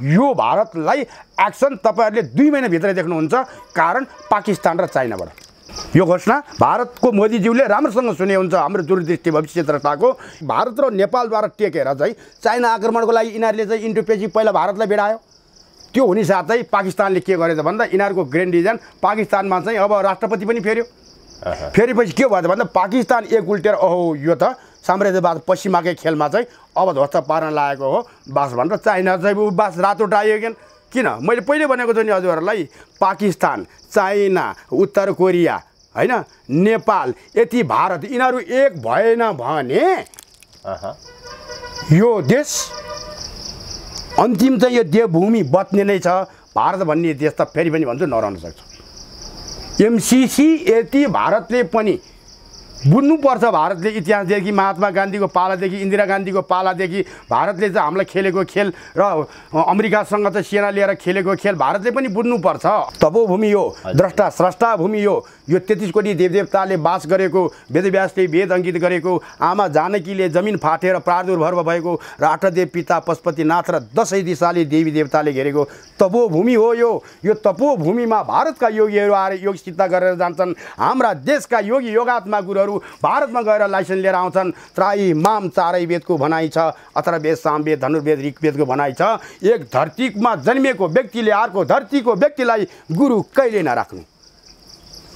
यो भारतलाई एक्सन तपाईहरुले 2 महिनाभित्रै देख्नुहुन्छ, कारण पाकिस्तान र चाइनाबाट। यो घोषणा भारतको मोदीज्यूले राम्रोसँग सुने हुन्छ, हाम्रो दूरदृष्टि भविष्यद्रष्टाको। भारत र नेपालद्वारा टेकेर चाहिँ चाइना आक्रमणको लागि यिनीहरूले चाहिँ इन्डो पेसिफिक पहिला भारतलाई भिडायो। त्यो हुने साथै पाकिस्तानले के गरेछ भन्दा यिनीहरूको ग्रेन्ड डिजाइन पाकिस्तानमा चाहिँ अब राष्ट्रपति पनि फेर्यो। फेरेपछि के भयो भन्दा पाकिस्तान एक उल्टेर ओहो यो त साम्राज्यवाद पश्चिमाकै खेलमा चाहिँ अब ध्वस्त पार्न लागेको हो बास भनेर चाइना चाहिँ बास रातो उठायो। किन मैले पहिले भनेको छु नि हजुरहरूलाई, पाकिस्तान, चाइना, उत्तर कोरिया हैन, नेपाल, यति भारत यिनीहरू एक भएन भने यो देश अन्तिम चाहिँ यो देवभूमि बच्ने नै छ। भारत भन्ने देश त फेरि पनि भन्छु नरहन सक्छ। एमसीसी यति भारतले पनि बुझ्नुपर्छ। भारतले इतिहासदेखि महात्मा गान्धीको पालादेखि इन्दिरा गान्धीको पालादेखि भारतले चाहिँ हामीलाई खेलेको खेल र अमेरिकासँग चाहिँ सेना लिएर खेलेको खेल भारतले पनि बुझ्नुपर्छ। तपोभूमि हो, द्रष्टा स्रष्टा भूमि हो। यो 33 कोटी देवदेवताले बास गरेको, वेदव्यासले वेद अङ्कित गरेको, आमा जानकीले जमिन फाटेर प्रादुर्भव भएको, राष्ट्रदेव पिता पशुपतिनाथ र 10 दिशाले देवी देवताले घेरेको तपोभूमि हो। यो तपोभूमिमा भारतका योगीहरू आएर योग सिद्ध गरेर जान्छन्। हाम्रा देशका योगी योगात्मा गुरुहरू भारतमा गएर लाइसेन्स लिएर आउँछन्। त्राई माम चारै वेदको भनाइ छ, अथर्ववेद सामवेद धनुर्वेद ऋग्वेदको भनाइ छ। एक धरतीमा जन्मिएको व्यक्तिले अर्को धरतीको व्यक्तिलाई गुरु कहिले नराख्नु।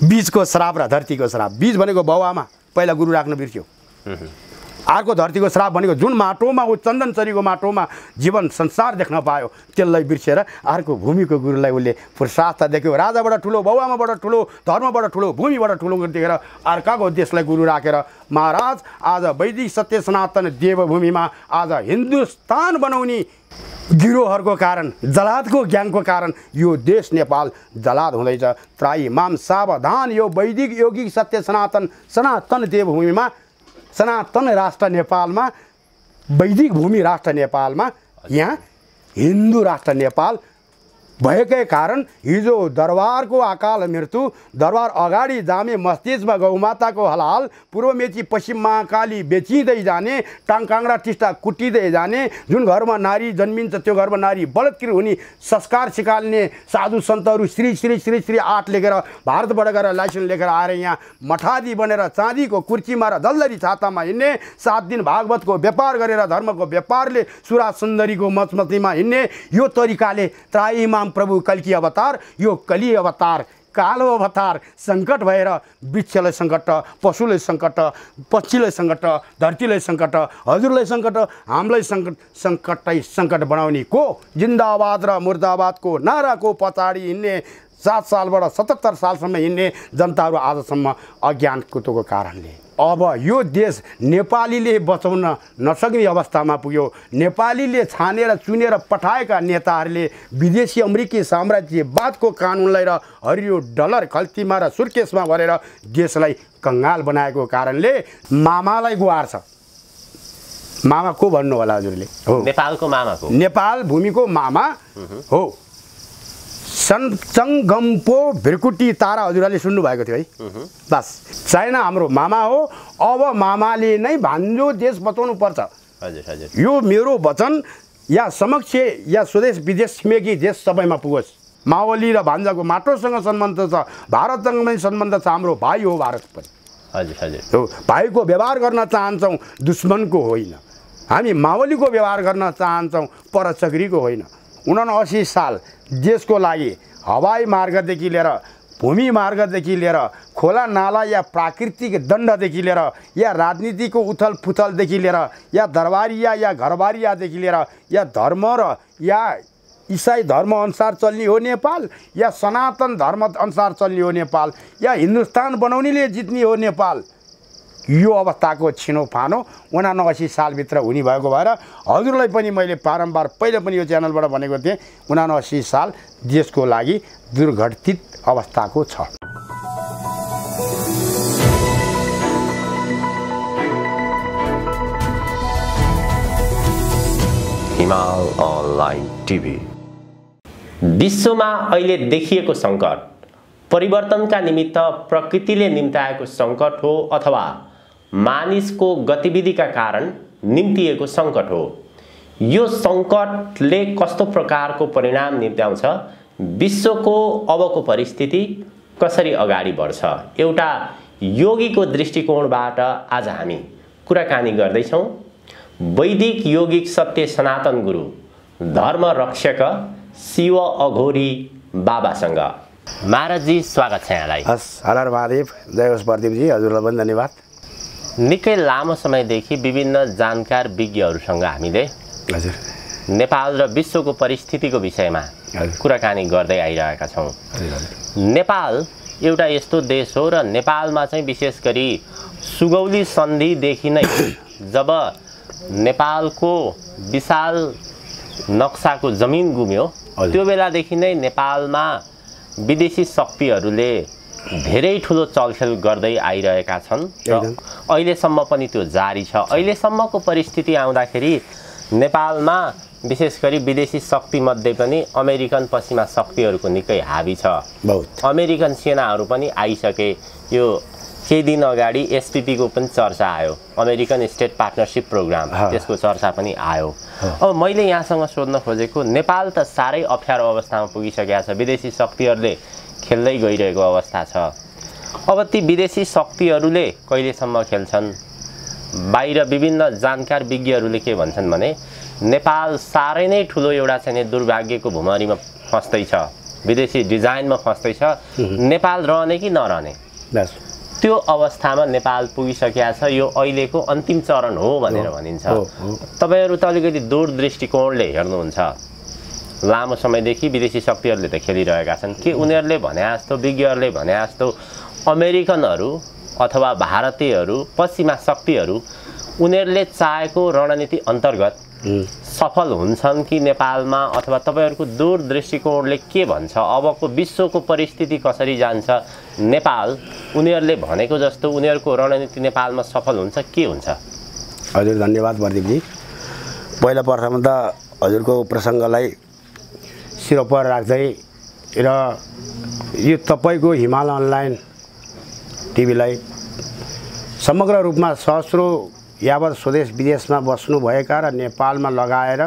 बीजको श्राप र धरतीको श्राप। बीज भनेको बाउआमा, पहिला गुरु राख्न बिर्स्यो। अर्को धरतीको श्राप भनेको जुन माटोमा ऊ चन्दनचरीको माटोमा जीवन संसार देख्न पायो त्यसलाई बिर्सेर अर्को भूमिको गुरुलाई उसले फुर्साद देख्यो। राजाबाट ठुलो, बाउआमाबाट ठुलो, धर्मबाट ठुलो, भूमिबाट ठुलो देखेर अर्काको देशलाई गुरु राखेर महाराज आज वैदिक सत्य सनातन देवभूमिमा आज हिन्दुस्तान बनाउने गिरोहरुको कारण, जलादको ग्याङको कारण यो देश नेपाल जलाद हुँदैछ। त्राई माम सावधान। यो वैदिक योगिक सत्य सनातन देवभूमिमा, सनातन राष्ट्र नेपालमा, वैदिक भूमि राष्ट्र नेपालमा, यहाँ हिन्दू राष्ट्र नेपाल भएकै कारण हिजो दरबारको अकाल मृत्यु, दरबार अगाडि जामे मस्जिदमा गौमाताको हलाल, पूर्व मेची पश्चिम महाकाली बेचिँदै जाने, टाङकाङ्ग्रा टिस्टा कुटिँदै जाने, जुन घरमा नारी जन्मिन्छ त्यो घरमा नारी बलात्कृत हुने संस्कार सिकाल्ने साधु सन्तहरू श्री श्री श्री श्री 8 लेखेर भारतबाट गएर लाइसेन्स लेखेर आएर यहाँ मठादी बनेर चाँदीको कुर्चीमा र दल्दरी छातामा हिँड्ने, 7 दिन भागवतको व्यापार गरेर धर्मको व्यापारले सुरा सुन्दरीको मचमतीमा हिँड्ने, यो तरिकाले त्राइमा प्रभु कल्की अवतार, यो कली अवतार, कालो अवतार सङ्कट भएर वृक्षलाई सङ्कट, पशुलाई सङ्कट, पक्षीलाई सङ्कट, धरतीलाई सङ्कट, हजुरलाई सङ्कट, हामीलाई सङ्कट बनाउने को जिन्दाबाद र मुर्दाबादको नाराको पछाडि हिँड्ने 7 सालबाट 77 सालसम्म हिँड्ने जनताहरू आजसम्म अज्ञानको कारणले अब यो देश नेपालीले बचाउन नसक्ने अवस्थामा पुग्यो। नेपालीले छानेर चुनेर पठाएका नेताहरूले विदेशी अमेरिकी साम्राज्यवादको कानुनलाई र हरियो डलर खल्तीमा र सुर्केसमा भरेर देशलाई कंगाल बनाएको कारणले मामालाई गुहार छ। मामा को भन्नु होला हजुरले? हो, नेपालको मामा को, नेपाल भूमिको मामा हो। सङ्गम्पो भिरकुटी तारा हजुरले सुन्नु भएको थियो है? बस चाइना हाम्रो मामा हो। अब मामाले नै भान्जो देश बचाउनु पर्छ। हजुर हजुर, यो मेरो वचन या समक्ष या स्वदेश विदेश छिमेकी देश सबैमा पुगोस्। माओली र भान्जाको माटोसँग सम्बन्ध छ, भारतसँग पनि सम्बन्ध छ। हाम्रो भाइ हो भारत पनि। हजुर हजुर, हो, भाइको व्यवहार गर्न चाहन्छौँ, दुश्मनको होइन। हामी माओलीको व्यवहार गर्न चाहन्छौँ, परचक्रीको होइन। 79 साल देशको लागि हवाई मार्गदेखि लिएर, भूमि मार्गदेखि लिएर, खोला नाला या प्राकृतिक दण्डदेखि लिएर, या राजनीतिको उथल पुथलदेखि लिएर, या दरबारिया या घरबारियादेखि लिएर, या धर्म र या इसाई धर्म अनुसार चल्ने हो नेपाल, या सनातन धर्म अनुसार चल्ने हो नेपाल, या हिन्दुस्तान बनाउनेले जित्ने हो नेपाल, यो अवस्थाको छिनोफानो 79 सालभित्र हुने भएको भएर हजुरलाई पनि मैले बारम्बार पहिले पनि यो च्यानलबाट भनेको थिएँ, 79 साल देशको लागि दुर्घटित अवस्थाको छ। हिमाल अनलाइन टिभी। विश्वमा अहिले देखिएको सङ्कट परिवर्तनका निमित्त प्रकृतिले निम्ताएको सङ्कट हो अथवा मानिसको गतिविधिका कारण निम्तिएको सङ्कट हो, यो सङ्कटले कस्तो प्रकारको परिणाम निम्त्याउँछ, विश्वको अबको परिस्थिति कसरी अगाडि बढ्छ, एउटा योगीको दृष्टिकोणबाट आज हामी कुराकानी गर्दैछौँ वैदिक योगिक सत्य सनातन गुरु धर्म रक्षक शिव अघोरी बाबासँग। महाराजजी स्वागत छ यहाँलाई। हस्, हर महादेव, जय होस् प्रदीपजी, हजुरलाई पनि धन्यवाद। निकै लामो समयदेखि विभिन्न जानकार विज्ञहरूसँग हामीले हजुर नेपाल र विश्वको परिस्थितिको विषयमा कुराकानी गर्दै आइरहेका छौँ। नेपाल एउटा यस्तो देश हो र नेपालमा चाहिँ विशेष गरी सुगौली सन्धिदेखि नै जब नेपालको विशाल नक्साको जमिन गुम्यो त्यो बेलादेखि नै नेपालमा विदेशी शक्तिहरूले धेरै ठुलो चलखेल गर्दै आइरहेका छन् र अहिलेसम्म पनि त्यो जारी छ। अहिलेसम्मको परिस्थिति आउँदाखेरि नेपालमा विशेष गरी विदेशी शक्तिमध्ये पनि अमेरिकन पश्चिमा शक्तिहरूको निकै हावी छ। अमेरिकन सेनाहरू पनि आइसके। यो केही दिन अगाडि एसपीपीको पनि चर्चा आयो, अमेरिकन स्टेट पार्टनरसिप प्रोग्राम, त्यसको चर्चा पनि आयो। अब मैले यहाँसँग सोध्न खोजेको, नेपाल त साह्रै अप्ठ्यारो अवस्थामा पुगिसकेको छ, विदेशी शक्तिहरूले खेल्दै गइरहेको अवस्था छ। अब ती विदेशी शक्तिहरूले कहिलेसम्म खेल्छन्? बाहिर विभिन्न जानकार विज्ञहरूले के भन्छन् भने नेपाल साह्रै नै ठुलो एउटा चाहिँ दुर्भाग्यको भुमरीमा फस्दैछ, विदेशी डिजाइनमा फस्दैछ, नेपाल रहने कि नरहने त्यो अवस्थामा नेपाल पुगिसकेको छ। यो अहिलेको अन्तिम चरण हो भनेर भनिन्छ। तपाईहरु त अलिकति दूरदृष्टिकोणले हेर्नुहुन्छ, लामो समयदेखि विदेशी शक्तिहरूले त खेलिरहेका छन्। के उनीहरूले भने जस्तो, विज्ञहरूले भने जस्तो अमेरिकनहरू अथवा भारतीयहरू, पश्चिमा शक्तिहरू उनीहरूले चाहेको रणनीति अन्तर्गत सफल हुन्छन् कि नेपालमा, अथवा तपाईहरुको दूरदृष्टिकोणले के भन्छ? अबको विश्वको परिस्थिति कसरी जान्छ? नेपाल उनीहरूले भनेको जस्तो उनीहरूको रणनीति नेपालमा सफल हुन्छ के हुन्छ? हजुर धन्यवाद प्रदीपजी। पहिला प्रथम त हजुरको प्रसङ्गलाई शिरोपर राख्दै र यो तपाईको हिमाल अनलाइन टिभीलाई समग्र रूपमा सहस्रो यावत स्वदेश विदेशमा बस्नुभएका र नेपालमा लगाएर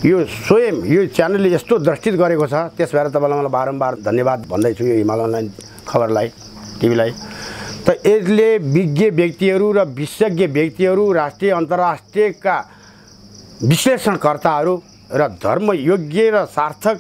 यो स्वयं यो च्यानलले यस्तो दृष्टित गरेको छ, त्यस भएर तपाईँलाई मलाई बारम्बार धन्यवाद भन्दैछु यो हिमाल अनलाइन खबरलाई, टिभीलाई। त यसले विज्ञ व्यक्तिहरू र विशेषज्ञ व्यक्तिहरू, राष्ट्रिय अन्तर्राष्ट्रियका विश्लेषणकर्ताहरू र धर्मयोग्य र सार्थक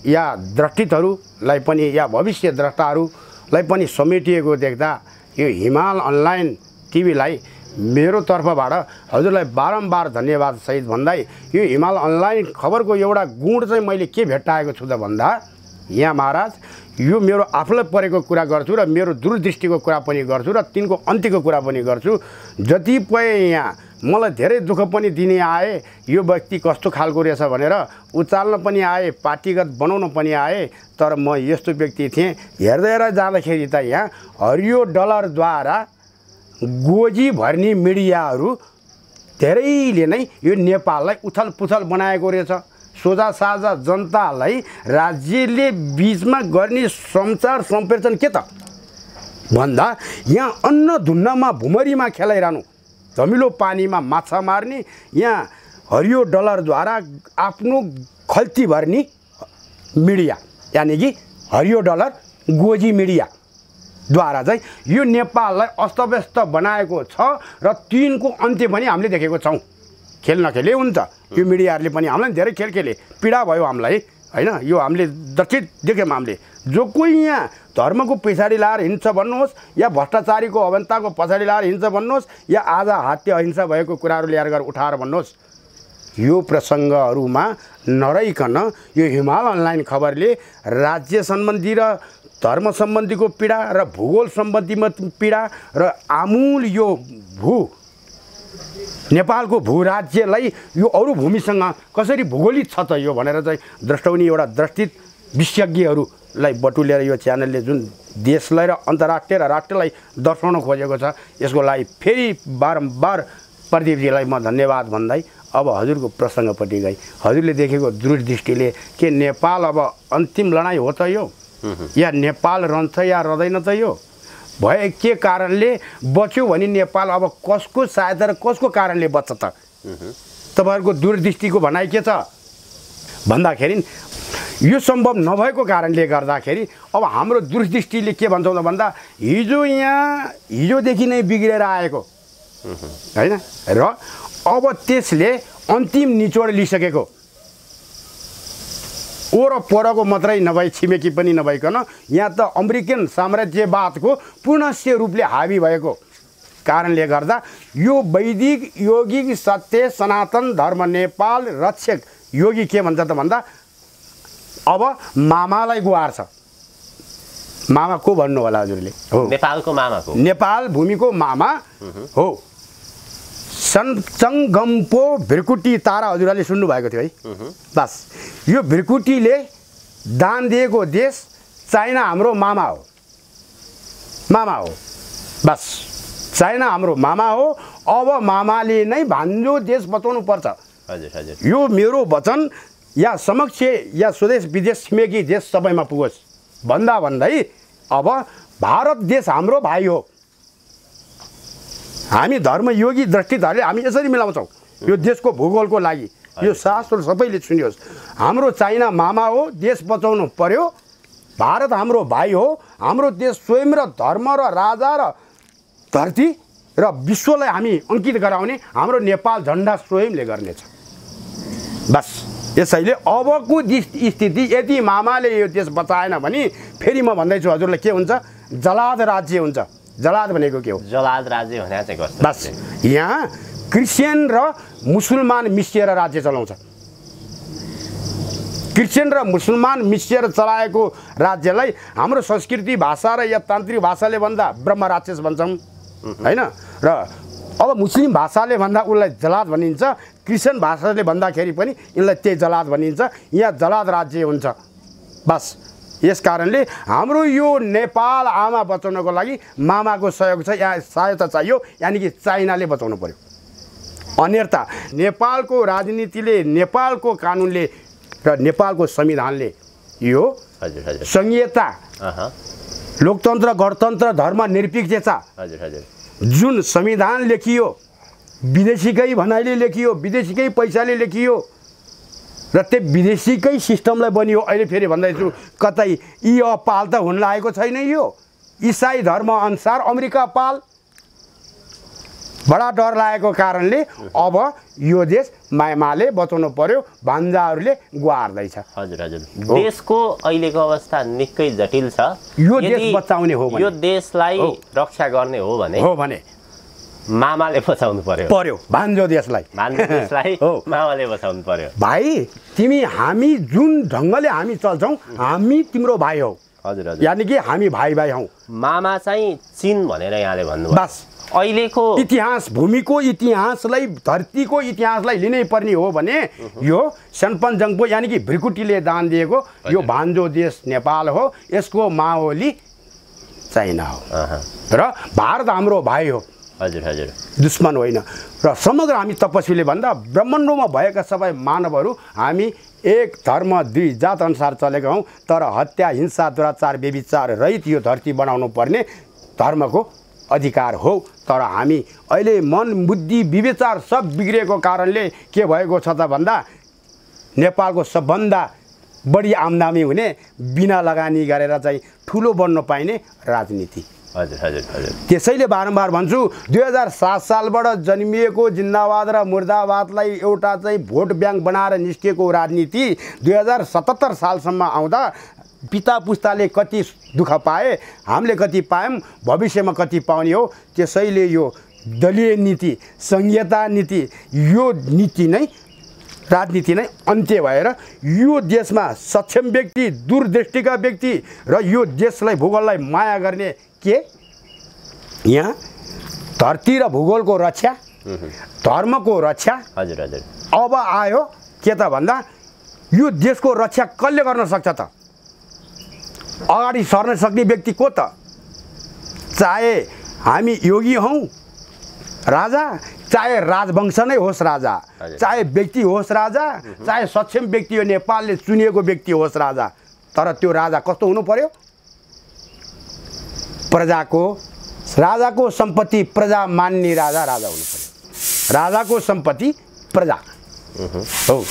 या दृष्टितहरूलाई पनि या भविष्य द्रष्टाहरूलाई पनि समेटिएको देख्दा यो हिमाल अनलाइन टिभीलाई मेरो तर्फबाट हजुरलाई बारम्बार धन्यवाद सहित भन्दै, यो हिमाल अनलाइन खबरको एउटा गुण चाहिँ मैले के भेट्टाएको छु त भन्दा, यहाँ महाराज यो मेरो आफूलाई परेको कुरा गर्छु र मेरो दूरदृष्टिको कुरा पनि गर्छु र तिनको अन्त्यको कुरा पनि गर्छु। जतिपय यहाँ मलाई धेरै दुःख पनि दिने आए, यो व्यक्ति कस्तो खालको रहेछ भनेर उचाल्न पनि आए, पार्टीगत बनाउन पनि आए, तर म यस्तो व्यक्ति थिएँ। हेर्दै जाँदाखेरि त यहाँ हरियो डलरद्वारा गोजी भर्ने मिडियाहरू धेरैले नै यो नेपाललाई उथल पुथल बनाएको रहेछ। सोझा साझा जनतालाई राज्यले बीचमा गर्ने सञ्चार सम्प्रेषण के त भन्दा यहाँ अन्न धुन्नमा भुमरीमा खेलाइरहनु, धमिलो पानीमा माछा मार्ने, यहाँ हरियो डलरद्वारा आफ्नो खल्ती भर्ने मिडिया, यानि कि हरियो डलर गोजी मिडिया द्वारा चाहिँ यो नेपाललाई अस्तव्यस्त बनाएको छ र तिनको अन्त्य पनि हामीले देखेको छौँ। खेल नखेले हुन्छ, यो मिडियाहरूले पनि हामीलाई धेरै खेल खेले, पीडा भयो हामीलाई, हैन? यो हामीले दर्शित देख्यौँ। हामीले जो कोही यहाँ धर्मको पछाडि लाएर हिँड्छ भन्नुहोस्, या भ्रष्टाचारीको अवन्ताको पछाडि लाएर हिँड्छ भन्नुहोस्, या आज हत्या अहिंसा भएको कुराहरू ल्याएर गएर उठाएर भन्नुहोस्, यो प्रसङ्गहरूमा नरहिकन यो हिमाल अनलाइन खबरले राज्य सम्बन्धी र धर्म सम्बन्धीको पीडा र भूगोल सम्बन्धीमा पीडा र आमूल यो नेपालको भूराज्यलाई यो अरू भूमिसँग कसरी भूगोलित छ त यो भनेर चाहिँ द्रष्टाउने एउटा दृष्टित विशेषज्ञहरूलाई बटुलेर यो च्यानलले जुन देशलाई र अन्तर्राष्ट्रिय र राष्ट्रलाई दर्शाउन खोजेको छ, यसको लागि फेरि बारम्बार प्रदीपजीलाई म धन्यवाद भन्दै अब हजुरको प्रसङ्गपट्टि गई। हजुरले देखेको दूरदृष्टिले के नेपाल अब अन्तिम लडाइँ हो त यो, या नेपाल रहन्छ या रहँदैन त यो? भए के कारणले बच्यो भने नेपाल अब कसको सहायता र कसको कारणले बच्छ त? तपाईँहरूको दूरदृष्टिको भनाइ के छ भन्दाखेरि यो सम्भव नभएको कारणले गर्दाखेरि अब हाम्रो दूरदृष्टिले के भन्छौँ त भन्दा हिजोदेखि नै बिग्रेर आएको होइन र अब त्यसले अन्तिम निचोड लिइसकेको वरपरको मात्रै नभई छिमेकी पनि नभइकन यहाँ त अमेरिकन साम्राज्यवादको पुनश्य रूपले हावी भएको कारणले गर्दा यो वैदिक योगिक सत्य सनातन धर्म नेपाल रक्षक योगी के भन्छ त भन्दा अब मामालाई गुहार्छ। मामा को भन्नु होला हजुरले? हो, नेपालको मामाको, नेपाल भूमिको मामा हो। सनचङ्गम्पो भ्रिकुटी तारा हजुरले सुन्नु भएको थियो है? बस यो भ्रिकुटीले दान दिएको देश चाइना हाम्रो मामा हो, मामा हो। बस चाइना हाम्रो मामा हो। अब मामाले नै भान्जो देश बचाउनु पर्छ। हजुर हजुर, यो मेरो वचन या समक्ष या स्वदेश विदेश छिमेकी देश सबैमा पुगोस् भन्दा भन्दै अब भारत देश हाम्रो भाइ हो। हामी धर्मयोगी दृष्टिधारले हामी यसरी मिलाउँछौँ यो देशको भूगोलको लागि। यो शास्त्र सबैले सुनियोस्। हाम्रो चाइना मामा हो, देश बचाउनु पर्यो। भारत हाम्रो भाइ हो। हाम्रो देश स्वयं र धर्म र राजा र धरती र विश्वलाई हामी अङ्कित गराउने हाम्रो नेपाल झन्डा स्वयंले गर्नेछ। बस यसैले अबको स्थिति यदि मामाले यो देश बचाएन भने फेरि म भन्दैछु हजुरलाई के हुन्छ? जलाद राज्य हुन्छ। जलाद भनेको के हो? जलाद राज्य भने चाहिँ कस्तो? बस यहाँ क्रिस्चियन र मुसलमान मिसिएर राज्य चलाउँछ। क्रिस्चियन र मुसलमान मिसिएर चलाएको राज्यलाई हाम्रो संस्कृति भाषा र या तान्त्रिक भाषाले भन्दा ब्रह्म राक्षस भन्छौँ होइन? र अब मुस्लिम भाषाले भन्दा उसलाई जलाद भनिन्छ। क्रिस्चियन भाषाले भन्दाखेरि पनि यसलाई त्यही जलाद भनिन्छ। यहाँ जलाद राज्य हुन्छ। बस यस कारणले हाम्रो यो नेपाल आमा बचाउनको लागि मामाको सहयोग छ, यहाँ सहायता चाहियो। यानि कि चाइनाले बचाउनु पर्यो। अन्यथा नेपालको राजनीतिले, नेपालको कानुनले र नेपालको संविधानले यो संघीयता, लोकतन्त्र, गणतन्त्र, धर्मनिरपेक्षता जुन संविधान लेखियो, विदेशीकै भनाइले लेखियो, विदेशीकै पैसाले लेखियो र त्यो विदेशीकै सिस्टमलाई बनियो। अहिले फेरि भन्दैछु कतै पाल त हुन लागेको छैन। यो इसाई धर्म अनुसार अमेरिका पाल। बडा डर लागेको कारणले अब यो देश मामाले बचाउनु पर्यो, भान्जाहरूले गुहार्दैछ। हजुर हजुर, देशको अहिलेको अवस्था निकै जटिल छ। यो देश बचाउने हो भने, यो देशलाई रक्षा गर्ने हो भने मामाले बचाउनु पर्यो। भान्जो देशलाई, मामाले बचाउनु पर्यो। भाइ तिमी हामी जुन ढङ्गले हामी चल्छौँ हामी तिम्रो भाइ हौ। हजुर हजुर, यानि कि हामी भाइ भाइ हौ। मामा चाहिँ चीन भनेर यहाँले भन्नु। बस अहिलेको इतिहास, भूमिको इतिहासलाई, धरतीको इतिहासलाई लिनै पर्ने हो भने यो सनपनजङ्गपो यानि कि भ्रिकुटीले दान दिएको यो भान्जो देश नेपाल हो। यसको माओली चाइना हो र भारत हाम्रो भाइ हो। हजुर हजुर, दुश्मन होइन। र समग्र हामी तपस्वीले भन्दा ब्रह्माण्डमा भएका सबै मानवहरू हामी एक धर्म दुई जात अनुसार चलेका हौँ। तर हत्या, हिंसा, दुराचार, व्यभिचार रहित यो धरती बनाउनु पर्ने धर्मको अधिकार हो। तर हामी अहिले मन, बुद्धि, विवेचार सब बिग्रेको कारणले के भएको छ त भन्दा नेपालको सबभन्दा बढी आम्दानी हुने, बिना लगानी गरेर चाहिँ ठुलो बन्न पाइने राजनीति। हजुर हजुर हजुर, त्यसैले बारम्बार भन्छु 2007 सालबाट जन्मिएको जिन्दाबाद र मुर्दाबादलाई एउटा चाहिँ भोट ब्याङ्क बनाएर निस्किएको राजनीति 2077 सालसम्म आउँदा पिता पुस्ताले कति दुःख पाए, हामीले कति पायौँ, भविष्यमा कति पाउने हो। त्यसैले यो दलीय नीति, संघीयता नीति, यो नीति नै, राजनीति नै अन्त्य भएर यो देशमा सक्षम व्यक्ति, दूरदृष्टिका व्यक्ति र यो देशलाई, भूगोललाई माया गर्ने के यहाँ धरती र भूगोलको रक्षा, धर्मको रक्षा। हजुर हजुर, अब आयो के त भन्दा यो देशको रक्षा कसले गर्न सक्छ त? अगाडि सर्न सक्ने व्यक्ति को त? चाहे हामी योगी हौँ राजा, चाहे राजवंश नै होस् राजा, चाहे व्यक्ति होस् राजा, चाहे सक्षम व्यक्ति हो, नेपालले चुनिएको व्यक्ति होस् राजा। तर त्यो राजा कस्तो हुनु पर्यो? प्रजाको, राजाको सम्पत्ति प्रजा मान्ने राजा हुनु पर्यो। राजाको सम्पत्ति प्रजा, हो।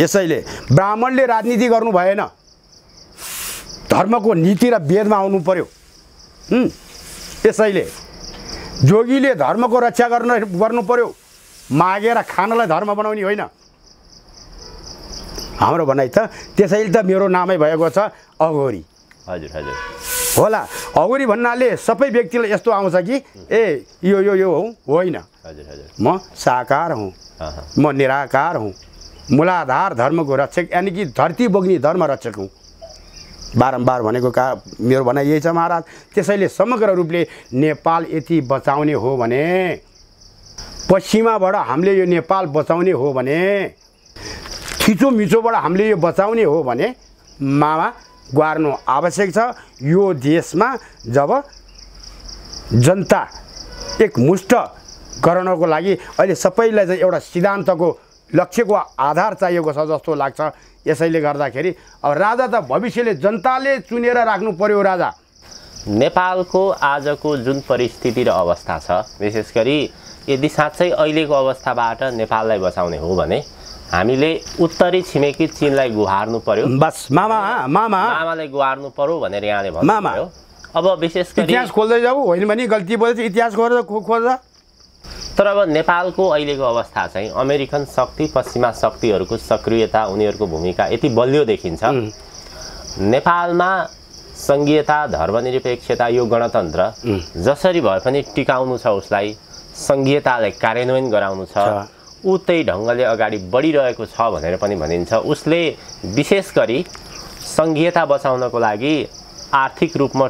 यसैले ब्राह्मणले राजनीति गर्नु भएन, धर्मको नीति र वेदमा आउनु पर्यो। यसैले जोगीले धर्मको रक्षा गर्नु पर्यो, मागेर खानलाई धर्म बनाउने होइन हाम्रो भनाइ त। त्यसैले त मेरो नामै भएको छ अघोरी। हजुर हजुर होला, अघोरी भन्नाले सबै व्यक्तिलाई यस्तो आउँछ कि ए यो यो यो होइन, हजुर हजुर म साकार हुँ, म निराकार हुँ, मूलाधार धर्मको रक्षक, यानि कि धरती बोक्ने धर्म रक्षक हुँ। बारम्बार भनेको मेरो भनाइ यही छ महाराज। त्यसैले समग्र रूपले नेपाल यति बचाउने हो भने, पश्चिमाबाट हामीले यो नेपाल बचाउने हो भने, थिचोमिचोबाट हामीले यो बचाउने हो भने मामा गार्नु आवश्यक छ। यो देशमा जब जनता एकमुष्ट गराउनको लागि अहिले सबैलाई चाहिँ एउटा सिद्धान्तको लक्ष्यको आधार चाहिएको छ जस्तो लाग्छ। यसैले गर्दाखेरि अब राजा त भविष्यले जनताले चुनेर राख्नु पर्यो राजा। नेपालको आजको जुन परिस्थिति र अवस्था छ, विशेष गरी यदि साँच्चै अहिलेको अवस्थाबाट नेपाललाई बचाउने हो भने हामीले उत्तरी छिमेकी चीनलाई गुहार्नु पर्यो। बस मामालाई गुहार्नु पर्यो भनेर यहाँले भन्नुभयो। अब विशेष गरी इतिहास खोल्दै जाऊ, होइन भने गल्ती बोलेछ इतिहास खोज्दा। तर अब नेपालको अहिलेको अवस्था चाहिँ अमेरिकन शक्ति, पश्चिमा शक्तिहरूको सक्रियता, उनीहरूको भूमिका यति बलियो देखिन्छ। नेपालमा सङ्घीयता, धर्मनिरपेक्षता, यो गणतन्त्र जसरी भए पनि टिकाउनु छ, उसलाई सङ्घीयतालाई कार्यान्वयन गराउनु छ, ऊ त्यही ढङ्गले अगाडि बढिरहेको छ भनेर पनि भनिन्छ। उसले विशेष गरी सङ्घीयता बचाउनको लागि आर्थिक रूपमा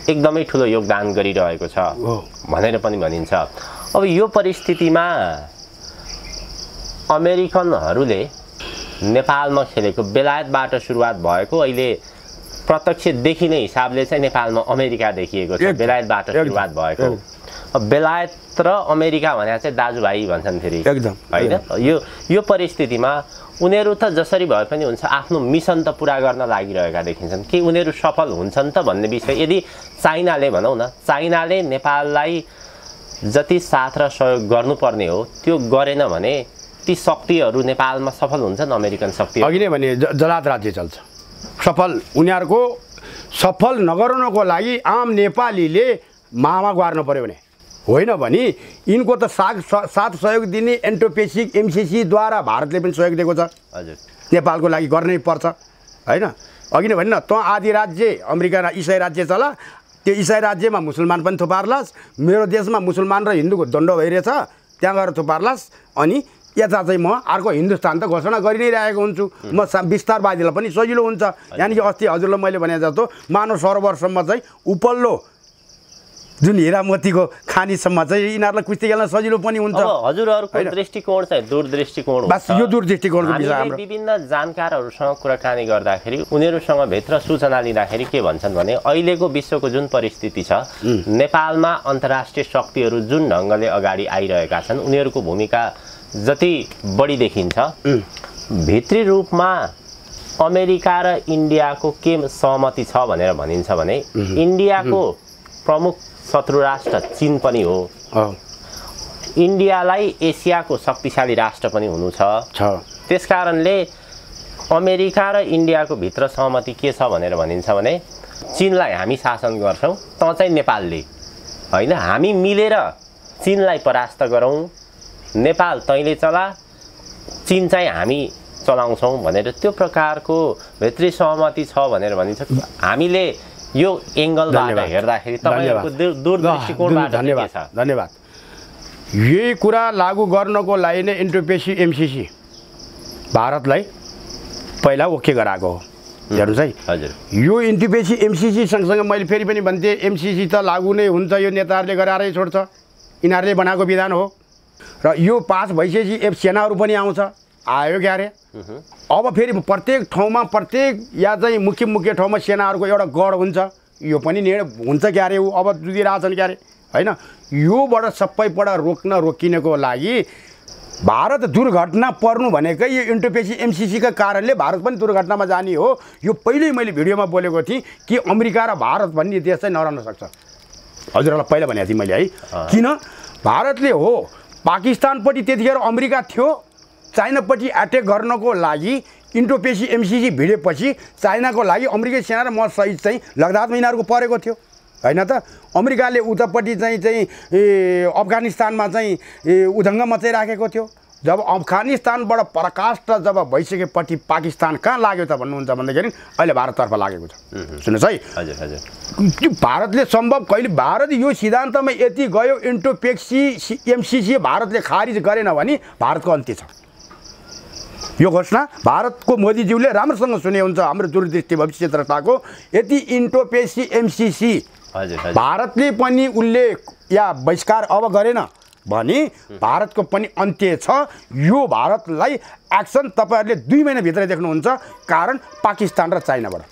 एकदमै ठुलो योगदान गरिरहेको छ भनेर पनि भनिन्छ। अब यो परिस्थितिमा अमेरिकनहरूले नेपालमा खेलेको, बेलायतबाट सुरुवात भएको, अहिले प्रत्यक्ष देखिने हिसाबले चाहिँ नेपालमा अमेरिका देखिएको छ, बेलायतबाट सुरुवात भएको। बेलायत र अमेरिका भने चाहिँ दाजुभाइ भन्छन् फेरि, एकदम होइन? यो परिस्थितिमा उनीहरू त जसरी भए पनि हुन्छ आफ्नो मिसन त पुरा गर्न लागिरहेका देखिन्छन्। के उनीहरू सफल हुन्छन् त भन्ने विषय, यदि चाइनाले भनौँ न, चाइनाले नेपाललाई जति साथ र सहयोग गर्नुपर्ने हो त्यो गरेन भने ती शक्तिहरू नेपालमा सफल हुन्छन्। अमेरिकन शक्ति अघि नै भने जलाद राज्य चल्छ। सफल उनीहरूको सफल नगराउनको लागि आम नेपालीले मामा गार्नु पर्यो भने, होइन भने यिनको त साथ सहयोग दिने एन्टोपेसिक एमसिसीद्वारा भारतले पनि सहयोग दिएको छ। हजुर, नेपालको लागि गर्नै पर्छ, होइन? अघि नै भने न, तँ आदि राज्य अमेरिका इसाई राज्य चला, त्यो इसाई राज्यमा मुसलमान पनि थुपार्लास्, मेरो देशमा मुसलमान र हिन्दूको द्वन्द भइरहेछ, त्यहाँ गएर थुपार्लास्, अनि यता चाहिँ म अर्को हिन्दुस्तान त घोषणा गरि नै रहेको हुन्छु। म विस्तारवादीलाई पनि सजिलो हुन्छ। यानि कि अस्ति हजुरलाई मैले भने जस्तो मानव सरोवरसम्म चाहिँ उपल्लो जुन हिरामतीको खानीसम्म चाहिँ यिनीहरूलाई कुस्ती खेल्न सजिलो पनि हुन्छ। हजुरहरूको दृष्टिकोण चाहिँ दूरदृष्टिकोण, बस यो दूरदृष्टिकोणको विषय हाम्रो। विभिन्न जानकारहरूसँग कुराकानी गर्दाखेरि उनीहरूसँग भित्र सूचना लिँदाखेरि के भन्छन् भने अहिलेको विश्वको जुन परिस्थिति छ, नेपालमा अन्तर्राष्ट्रिय शक्तिहरू जुन ढङ्गले अगाडि आइरहेका छन्, उनीहरूको भूमिका जति बढी देखिन्छ, भित्री रूपमा अमेरिका र इन्डियाको के सहमति छ भनेर भनिन्छ भने इन्डियाको प्रमुख शत्रु राष्ट्र चीन पनि हो। इन्डियालाई एसियाको शक्तिशाली राष्ट्र पनि हुनु छ। त्यसकारणले अमेरिका र इन्डियाको भित्र सहमति के छ भनेर भनिन्छ भने चीनलाई हामी शासन गर्छौँ, त चाहिँ नेपालले होइन, हामी मिलेर चीनलाई परास्त गरौँ, नेपाल तैँले चला, चीन चाहिँ हामी चलाउँछौँ भनेर त्यो प्रकारको भित्री सहमति छ भनेर भनिन्छ। हामीले यो एङ्गलबाट हेर्दाखेरि तपाईँको दूरदृष्टिकोणबाट के छ? धन्यवाद। यही कुरा लागू गर्नको लागि नै इन्डोपेसिफिक एमसिसी भारतलाई पहिला ओके गराएको हो। हेर्नुहोस् है, हजुर, यो इन्डोपेसिफिक एमसिसी सँगसँगै मैले फेरि पनि भन्थेँ, एमसिसी त लागू नै हुन्छ, यो नेताहरूले गराएरै छोड्छ, यिनीहरूले बनाएको विधान हो। र यो पास भइसकेपछि सेनाहरू पनि आउँछ, आयो क्यारे। अब फेरि प्रत्येक ठाउँमा प्रत्येक या चाहिँ मुख्य ठाउँमा सेनाहरूको एउटा गढ हुन्छ, यो पनि निर्णय हुन्छ क्यारे, ऊ अब जुदिरहेछन् क्यारे, होइन? योबाट सबैबाट रोकिनको लागि भारत दुर्घटना पर्नु भनेकै यो इन्डोपेसिफिक एमसिसीका कारणले भारत पनि दुर्घटनामा जाने हो। यो पहिल्यै मैले भिडियोमा बोलेको थिएँ कि अमेरिका र भारत भन्ने देश चाहिँ नरहन सक्छ। हजुरहरूलाई पहिला भनेको थिएँ मैले है, किन? भारतले हो पाकिस्तानपट्टि त्यतिखेर अमेरिका थियो, चाइनापट्टि एट्याक गर्नको लागि इन्डो-पेसिफिक एमसिसी भिडेपछि चाइनाको लागि अमेरिकी सेना र म सहित चाहिँ लगदातमा यिनीहरूको परेको थियो हैन त। अमेरिकाले उतापट्टि चाहिँ अफगानिस्तानमा चाहिँ उदङ्ग मचाइराखेको थियो। जब अफगानिस्तानबाट पराकाष्ठ जब भइसकेपछि पाकिस्तान कहाँ लाग्यो त भन्नुहुन्छ भन्दाखेरि अहिले भारततर्फ लागेको छ। सुन्नुहोस् है, हजुर हजुर, त्यो भारतले सम्भव कहिले भारत यो सिद्धान्तमा यति गयो इन्डो-पेसिफिक एमसिसी भारतले खारिज गरेन भने भारतको अन्त्य छ। यो घोषणा भारतको मोदीज्यूले राम्रोसँग सुने हुन्छ। हाम्रो दूरदृष्टि भविष्य द्रष्टाको यति इन्डो-पेसिफिक एमसिसी भारतले पनि उल्लेख या बहिष्कार अब गरेन भने भारतको पनि अन्त्य छ। यो भारतलाई एक्सन तपाईहरुले 2 महिनाभित्रै देख्नुहुन्छ, कारण पाकिस्तान र चाइनाबाट।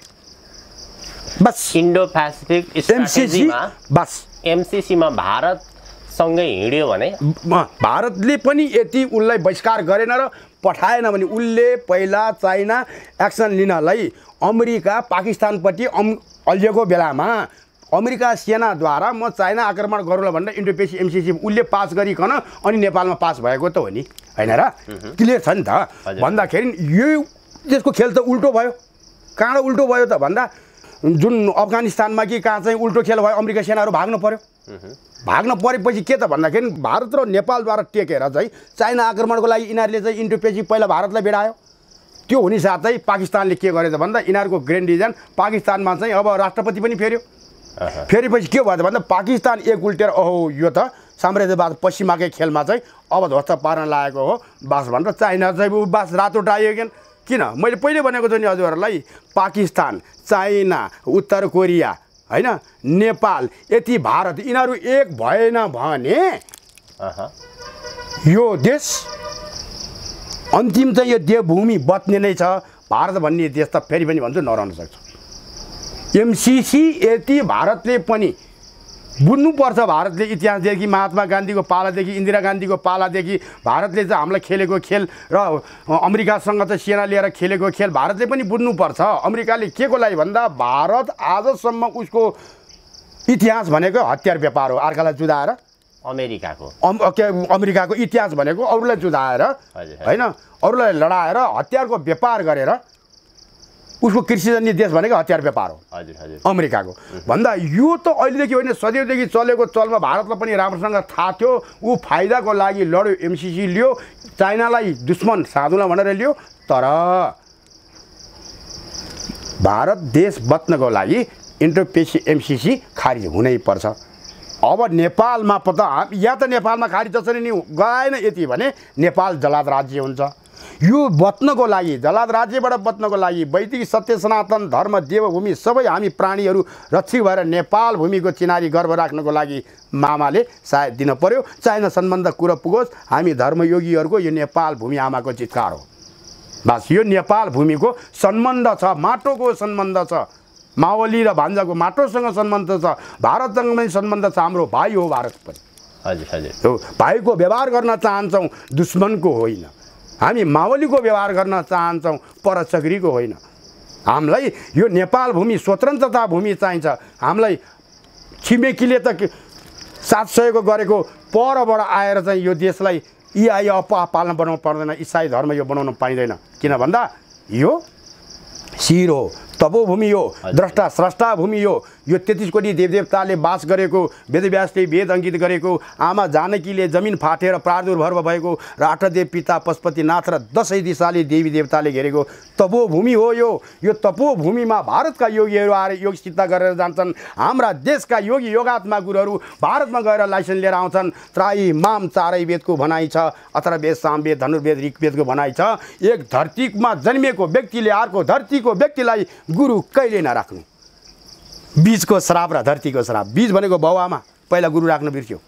बस इन्डो पेसिफिक स्ट्र्याटेजीमा बस एमसिसीमा भारत सँगै हिँड्यो भने भारतले पनि यति उनलाई बहिष्कार गरेन र पठाएन भने उसले पहिला चाइना एक्सन लिनलाई अमेरिका पाकिस्तानपट्टि अल्झेको बेलामा अमेरिका सेनाद्वारा म चाइना आक्रमण गरौँला भनेर इन्डो-पेसिफिक एमसिसी उसले पास गरिकन अनि नेपालमा पास भएको त हो नि, हैन र? क्लियर छ नि त। भन्दाखेरि यो त्यसको खेल त उल्टो भयो। कहाँ उल्टो भयो त भन्दा जुन अफगानिस्तानमा कि कहाँ चाहिँ उल्टो खेल भयो, अमेरिका सेनाहरू भाग्नु पर्यो। भाग्न परेपछि के त भन्दाखेरि भारत र नेपालद्वारा टेकेर चाहिँ चाइना आक्रमणको लागि यिनीहरूले चाहिँ इन्डो-पेसिफिक पहिला भारतलाई बेडायो। त्यो हुने साथै पाकिस्तानले के गरेछ भन्दा यिनीहरूको ग्रेन्ड डिजाइन पाकिस्तानमा चाहिँ अब राष्ट्रपति पनि फेर्यो। फेरिपछि के भयो भन्दा पाकिस्तान एक उल्टेर ओहो यो त साम्राज्यवाद पश्चिमाकै खेलमा चाहिँ अब ध्वस्त पार्न लागेको हो बास भनेर चाइना चाहिँ बास रातो उठायो। किन मैले पहिले भनेको छु नि हजुरहरूलाई, पाकिस्तान, चाइना, उत्तर कोरिया हैन, नेपाल, यति भारत यिनीहरू एक भएन भने यो देश अन्तिम चाहिँ यो देवभूमि बच्ने नै छ। भारत भन्ने देश त फेरि पनि भन्छु नरहन सक्छ। एमसिसी यति भारतले पनि बुझ्नुपर्छ। भारतले इतिहासदेखि महात्मा गान्धीको पालादेखि इन्दिरा गान्धीको पालादेखि भारतले चाहिँ हामीलाई खेलेको खेल र अमेरिकासँग चाहिँ सेना लिएर खेलेको खेल भारतले पनि बुझ्नुपर्छ। अमेरिकाले के को लागि भन्दा भारत आजसम्म उसको इतिहास भनेको हतियार व्यापार हो। अर्कालाई जुधाएर अमेरिकाको इतिहास भनेको अरूलाई जुधाएर हैन, अरूलाई लडाएर हतियारको व्यापार गरेर उसको कृषिजन्य देश भनेको हतियार व्यापार हो अमेरिकाको भन्दा। यो त अहिलेदेखि होइन, सदैवदेखि चलेको चलमा भारतलाई पनि राम्रोसँग थाहा थियो। ऊ फाइदाको लागि लड्यो, एमसिसी लियो, चाइनालाई दुश्मन साधुला भनेर लियो। तर भारत देश बच्नको लागि इन्डो-पेसिफिक एमसिसी खारिज हुनै पर्छ। अब नेपालमा पता या त नेपालमा खारिज जसरी नि गएन यति भने नेपाल जलाद राज्य हुन्छ। यो बच्नको लागि, जलाद राज्यबाट बच्नको लागि वैदिक सत्य सनातन धर्म देवभूमि सबै हामी प्राणीहरू रक्षक भएर नेपाल भूमिको चिनारी गर्व राख्नको लागि मामाले सायद दिन पर्यो। चाइना सम्बन्ध कुरो पुगोस्, हामी धर्मयोगीहरूको यो नेपाल भूमि आमाको चित्कार हो। बस यो नेपाल भूमिको सम्बन्ध छ, माटोको सम्बन्ध छ, माओली र भान्जाको माटोसँग सम्बन्ध छ, भारतसँग पनि सम्बन्ध छ। हाम्रो भाइ हो भारत पनि। हो भाइको व्यवहार गर्न चाहन्छौँ, दुश्मनको होइन। हामी माओलीको व्यवहार गर्न चाहन्छौँ, परचक्रीको होइन। हामीलाई यो नेपाल भूमि स्वतन्त्रता भूमि चाहिन्छ। हामीलाई छिमेकीले त साथ सहयोग गरेको परबाट आएर चाहिँ यो देशलाई इआई पालन बनाउनु पर्दैन, इसाई धर्म यो बनाउन पाइँदैन। किन भन्दा यो शिर हो, तपोभूमि हो, द्रष्टा स्रष्टा भूमि हो। यो 33 कोटी देवदेवताले बास गरेको, वेदव्यासले वेद अङ्कित गरेको, आमा जानकीले जमिन फाटेर प्रादुर्भव भएको र 8 देव पिता पशुपतिनाथ र 10 दिशाले देवी देवताले घेरेको तपोभूमि हो। यो तपोभूमिमा भारतका योगीहरू आएर योग सिद्ध गरेर जान्छन्। हाम्रा देशका योगी योगात्मा गुरुहरू भारतमा गएर लाइसेन्स लिएर आउँछन्। त्राई माम चारै वेदको भनाइ छ, अथर्ववेद सामवेद धनुर्वेद ऋग्वेदको भनाइ छ। एक धरतीमा जन्मिएको व्यक्तिले अर्को धरतीको व्यक्तिलाई गुरु कहिले नराख्नु। बीजको श्राप र धरतीको श्राप। बीज भनेको बाउआमा पहिला गुरु राख्नु बिर्स्यो।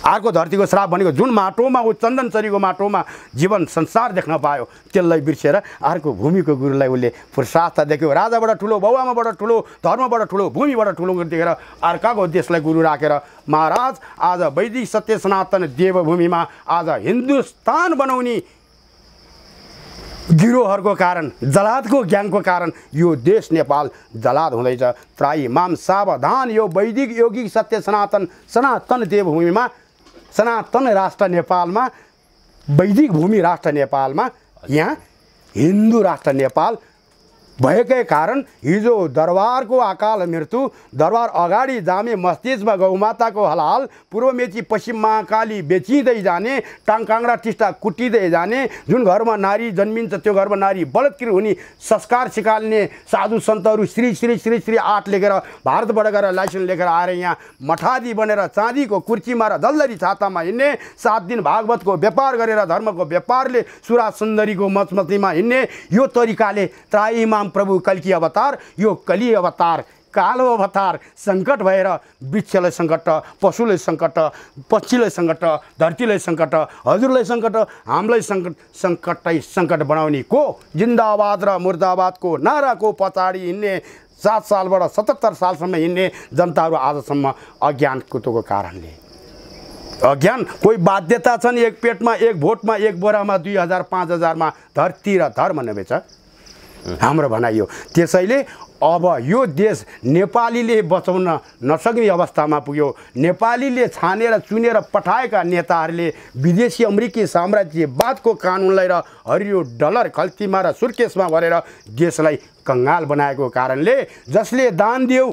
अर्को धरतीको श्राप भनेको जुन माटोमा ऊ चन्दन चरीको माटोमा जीवन संसार देख्न पायो त्यसलाई बिर्सेर अर्को भूमिको गुरुलाई उसले पुरुषार्थ देख्यो। राजाबाट ठुलो, बाउआमाबाट ठुलो, धर्मबाट ठुलो, भूमिबाट ठुलो देखेर अर्काको देशलाई गुरु राखेर महाराज आज वैदिक सत्य सनातन देवभूमिमा आज हिन्दुस्तान बनाउने गिरोहरुको कारण, जलादको ग्याङको कारण यो देश नेपाल जलाद हुँदैछ। त्राई माम सावधान। यो वैदिक योगिक सत्य सनातन देवभूमिमा, सनातन राष्ट्र नेपालमा वैदिक भूमि राष्ट्र नेपालमा यहाँ हिन्दू राष्ट्र नेपाल भएकै कारण हिजो दरबारको अकाल मृत्यु, दरबार अगाडि जामे मस्जिदमा गौमाताको हलाल, पूर्व मेची पश्चिम महाकाली बेचिँदै जाने, टाङकाङ्ग्रा टिस्टा कुटिँदै जाने, जुन घरमा नारी जन्मिन्छ त्यो घरमा नारी बलात्कृत हुने संस्कार सिकाल्ने साधु सन्तहरू श्री श्री श्री श्री 8 लेखेर भारतबाट गएर लाइसेन्स लेखेर आएर यहाँ मठादी बनेर चाँदीको कुर्चीमा र दल्दरी छातामा हिँड्ने, 7 दिन भागवतको व्यापार गरेर धर्मको व्यापारले सुरा सुन्दरीको मचमतीमा हिँड्ने, यो तरिकाले त्राइमा प्रभु कल्की अवतार, यो कली अवतार, कालो अवतार सङ्कट भएर वृक्षलाई सङ्कट, पशुलाई सङ्कट, पक्षीलाई सङ्कट, धरतीलाई सङ्कट, हजुरलाई सङ्कट, हामीलाई सङ्कट बनाउने को जिन्दाबाद र मुर्दाबादको नाराको पछाडि हिँड्ने 7 सालबाट 77 सालसम्म हिँड्ने जनताहरू आजसम्म अज्ञानको कारणले, अज्ञान कोही बाध्यता छन्, एक पेटमा, एक भोटमा, एक बोरामा 2000 5000मा धरती र धर्म नबेच हाम्रो भनाइयो। त्यसैले अब यो देश नेपालीले बचाउन नसक्ने अवस्थामा पुग्यो। नेपालीले छानेर चुनेर पठाएका नेताहरूले विदेशी अमेरिकी साम्राज्यवादको कानुनलाई र हरियो डलर खल्तीमा र सुर्केसमा भरेर देशलाई कङ्गाल बनाएको कारणले, जसले दान दियो,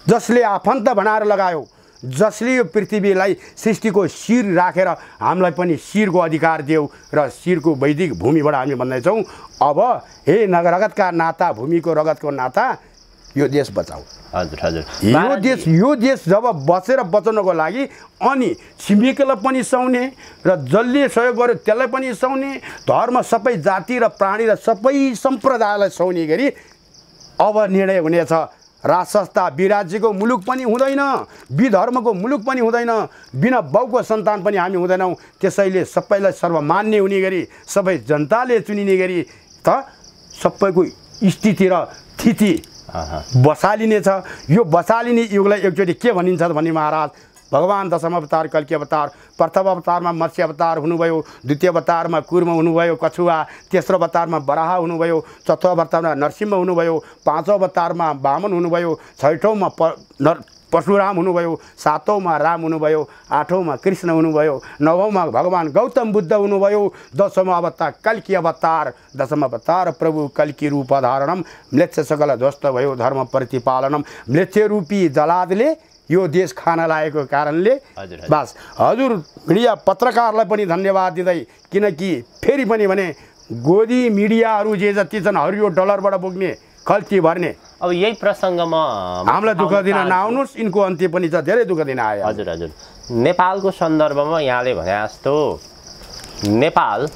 जसले आफन्त बनाएर लगायो, जसले यो पृथ्वीलाई सृष्टिको शिर राखेर हामीलाई पनि शिरको अधिकार देऊ र शिरको वैदिक भूमिबाट हामी भन्दैछौँ, अब हे रगतका नाता, भूमिको रगतको नाता, यो देश बचाऊ। हजुर हजुर, यो देश जब बचेर बचाउनको लागि अनि छिमेकीलाई पनि सुहाउने र जसले सहयोग गर्यो त्यसलाई पनि सुहाउने, धर्म सबै जाति र प्राणी र सबै सम्प्रदायलाई सुहाउने गरी अब निर्णय हुनेछ। राजसंस्था विराज्यको मुलुक पनि हुँदैन, विधर्मको मुलुक पनि हुँदैन, बिना बाउको सन्तान पनि हामी हुँदैनौँ। त्यसैले सबैलाई सर्वमान्य हुने गरी, सबै जनताले चुनिने गरी त सबैको स्थिति र स्थिति बसालिनेछ। यो बसालिने युगलाई एकचोटि के भनिन्छ भने महाराज, भगवान दशम अवतार कल्की अवतार, प्रथम अवतारमा मत्स्य अवतार हुनुभयो, द्वितीय अवतारमा कुर्म हुनुभयो कछुवा, तेस्रो अवतारमा बराह हुनुभयो, चौथो अवतारमा नरसिंह हुनुभयो, पाँचौँ अवतारमा वामन हुनुभयो, छैठौँमा परशुराम हुनुभयो, सातौँमा राम हुनुभयो, आठौँमा कृष्ण हुनुभयो, नवौँमा भगवान गौतम बुद्ध हुनुभयो, दशौँ अवतार कल्की अवतार, दशम अवतार प्रभु कल्की रूप धारणम, म्लेच्छ सकल ध्वस्त भयो धर्म प्रतिपालनम। म्लेच्छ रूपी जलादले यो देश खान लागेको कारणले बस हजुर मिडिया पत्रकारलाई पनि धन्यवाद दिँदै, किनकि फेरि पनि भने गोदी मिडियाहरू जे जति छन् हरियो डलरबाट बोक्ने, खल्ती भर्ने, अब यही प्रसङ्गमा हामीलाई दुःख दिन नआउनुहोस्, यिनको अन्त्य पनि छ, धेरै दुःख दिन आयो। हजुर हजुर, नेपालको सन्दर्भमा यहाँले भने जस्तो नेपाल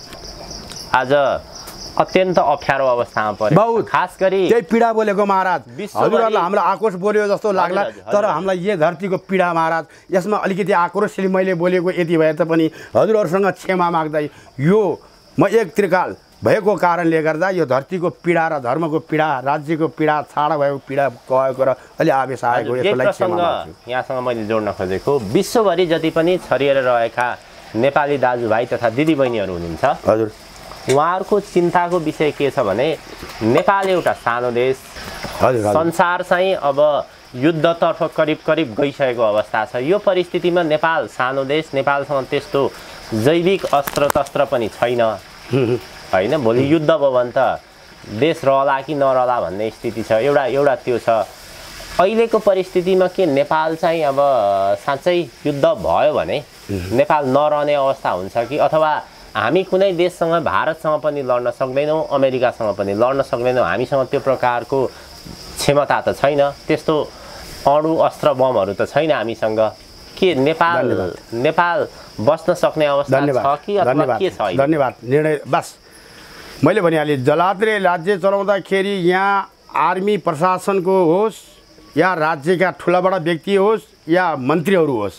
आज अत्यन्त अप्ठ्यारो अवस्थामा पर्यो, बहुत खास गरी त्यही पीडा बोलेको महाराज। हजुरहरूलाई हामीलाई आक्रोश बोल्यो जस्तो लाग्ला, तर हामीलाई यो धरतीको पीडा महाराज, यसमा अलिकति आक्रोशले मैले बोलेको यति भए तापनि हजुरहरूसँग क्षमा माग्दै, यो म एक त्रिकाल भएको कारणले गर्दा यो धरतीको पीडा र धर्मको पीडा, राज्यको पीडा, छाडा भएको पीडा गएको र अलि आवेश आएको, यसलाई क्षमा माग्छु। यहाँसँग मैले जोड्न खोजेको, विश्वभरि जति पनि छरिएर रहेका नेपाली दाजुभाइ तथा दिदीबहिनीहरू हुनुहुन्छ, हजुर उहाँहरूको चिन्ताको विषय के छ भने नेपाल एउटा सानो देश, संसार चाहिँ अब युद्धतर्फ करिब करिब गइसकेको अवस्था छ। यो परिस्थितिमा नेपाल सानो देश, नेपालसँग त्यस्तो जैविक अस्त्र तस्त्र पनि छैन होइन, भोलि युद्ध भयो भने त देश रहला कि नरहला भन्ने स्थिति छ, एउटा त्यो छ। अहिलेको परिस्थितिमा के नेपाल चाहिँ अब साँच्चै युद्ध भयो भने नेपाल नरहने अवस्था हुन्छ कि, अथवा हामी कुनै देशसँग, भारतसँग पनि लड्न सक्दैनौँ, अमेरिकासँग पनि लड्न सक्दैनौँ, हामीसँग त्यो प्रकारको क्षमता त छैन, त्यस्तो अणु अस्त्र बमहरू त छैन हामीसँग, के नेपाल बस्न सक्ने अवस्था छ कि अथवा के छ? धन्यवाद। निर्णय बस मैले भनिहालेँ, जलाद्रे राज्य चलाउँदाखेरि यहाँ आर्मी प्रशासनको होस् या राज्यका ठुलाबडा व्यक्ति होस् या मन्त्रीहरू होस्,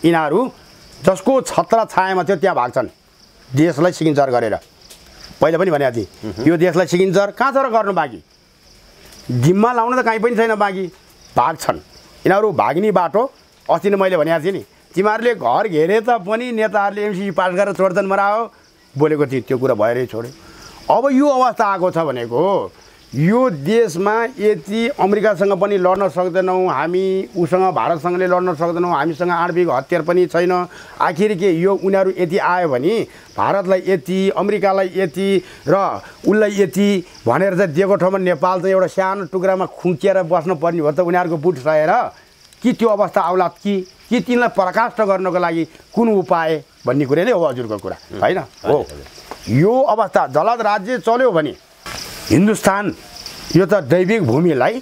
यिनीहरू जसको छत्र छायामा थियो त्यहाँ भाग्छन् देशलाई सिगिन्चर गरेर। पहिला पनि भनेको थिएँ, यो देशलाई सिगिन्चर कहाँ छ र गर्नु, बाँकी जिम्मा लाउन त कहीँ पनि छैन, बाँकी भाग्छन् यिनीहरू। भाग्ने बाटो अस्ति नै मैले भनेको थिएँ नि, तिमीहरूले घर घेरे पनि नेताहरूले एमसीसी पास गरेर छोड्छन् मराओ बोलेको थिएँ, त्यो कुरा भएरै छोड्यो। अब यो अवस्था आएको छ भनेको यो देशमा यति अमेरिकासँग पनि लड्न सक्दैनौँ हामी, उसँग भारतसँगले लड्न सक्दैनौँ, हामीसँग आणविक हतियार पनि छैन। आखिर के यो उनीहरू यति आयो भने भारतलाई यति, अमेरिकालाई यति र उसलाई यति भनेर चाहिँ दिएको ठाउँमा नेपाल त एउटा सानो टुक्रामा खुम्चिएर बस्नुपर्ने हो त उनीहरूको बुट सहेर। कि त्यो अवस्था आउला कि तिनलाई पराकाष्ठ गर्नको लागि कुन उपाय भन्ने कुरा नै हो हजुरको कुरा होइन हो। यो अवस्था जलद राज्य चल्यो भने हिन्दुस्तान, यो त दैविक भूमिलाई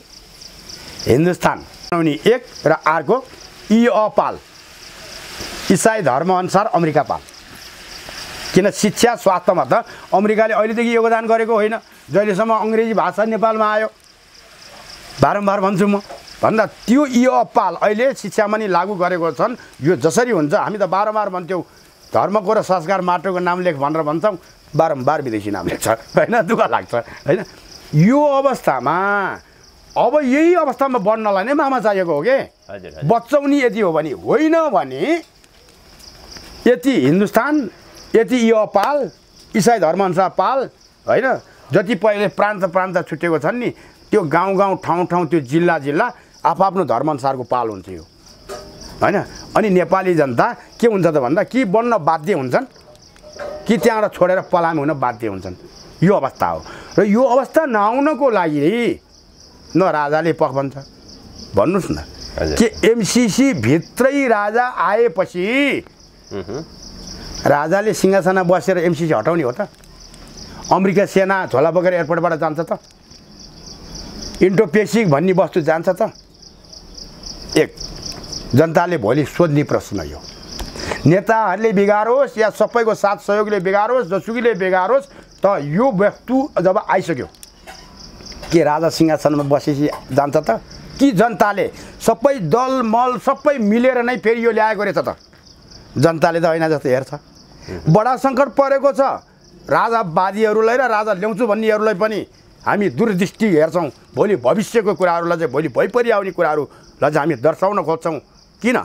हिन्दुस्तान बनाउने एक र अर्को पाल इसाई धर्मअनुसार अमेरिका पाल। किन शिक्षा स्वास्थ्यमा त अमेरिकाले अहिलेदेखि योगदान गरेको होइन। जहिलेसम्म अङ्ग्रेजी भाषा नेपालमा आयो, बारम्बार भन्छु म, भन्दा त्यो पाल अहिले शिक्षामा नि लागू गरेको छन्। यो जसरी हुन्छ, हामी त बारम्बार भन्थ्यौँ धर्मको र संस्कार माटोको नाम लेख भनेर भन्छौँ, बारम्बार विदेशी नाम लेख्छ होइन, दुःख लाग्छ होइन। यो अवस्थामा अब यही अवस्थामा बढ्नलाई नै मामा चाहिएको हो कि बचाउने यति हो भने होइन भने यति हिन्दुस्तान, यति पाल इसाई धर्मअनुसार पाल होइन। जति पहिले प्रान्त छुटेको छन् नि, त्यो गाउँ ठाउँ त्यो जिल्ला आफ्नो धर्मअनुसारको पाल हुन्छ यो होइन। अनि नेपाली जनता के हुन्छ त भन्दा कि बन्न बाध्य हुन्छन् कि त्यहाँबाट छोडेर पलामी हुन बाध्य हुन्छन्। यो अवस्था हो र यो अवस्था नआउनको लागि न राजाले पख भन्छ, भन्नुहोस् न के एमसीसी भित्रै राजा आएपछि राजाले सिंहासनमा बसेर एमसीसी हटाउने हो त? अमेरिका सेना झोला बोकेर एयरपोर्टबाट जान्छ त? इन्डो पेसिफिक भन्ने वस्तु जान्छ त? एक जनताले भोलि सोध्ने प्रश्न यो। नेताहरूले बिगारोस् या सबैको साथ सहयोगले बिगारोस्, जसुकैले बिगारोस्, त यो वस्तु जब आइसक्यो के राजा सिंहासनमा बसेपछि जान्छ त? कि जनताले सबै दल मल सबै मिलेर नै फेरि यो ल्याएको रहेछ त? जनताले त होइन जस्तो हेर्छ। बडा सङ्कट परेको छ राजावादीहरूलाई र राजा ल्याउँछु भन्नेहरूलाई पनि हामी दूरदृष्टि हेर्छौँ। भोलि भविष्यको कुराहरूलाई चाहिँ, भोलि भइपरि आउने कुराहरूलाई चाहिँ हामी दर्शाउन खोज्छौँ। किन?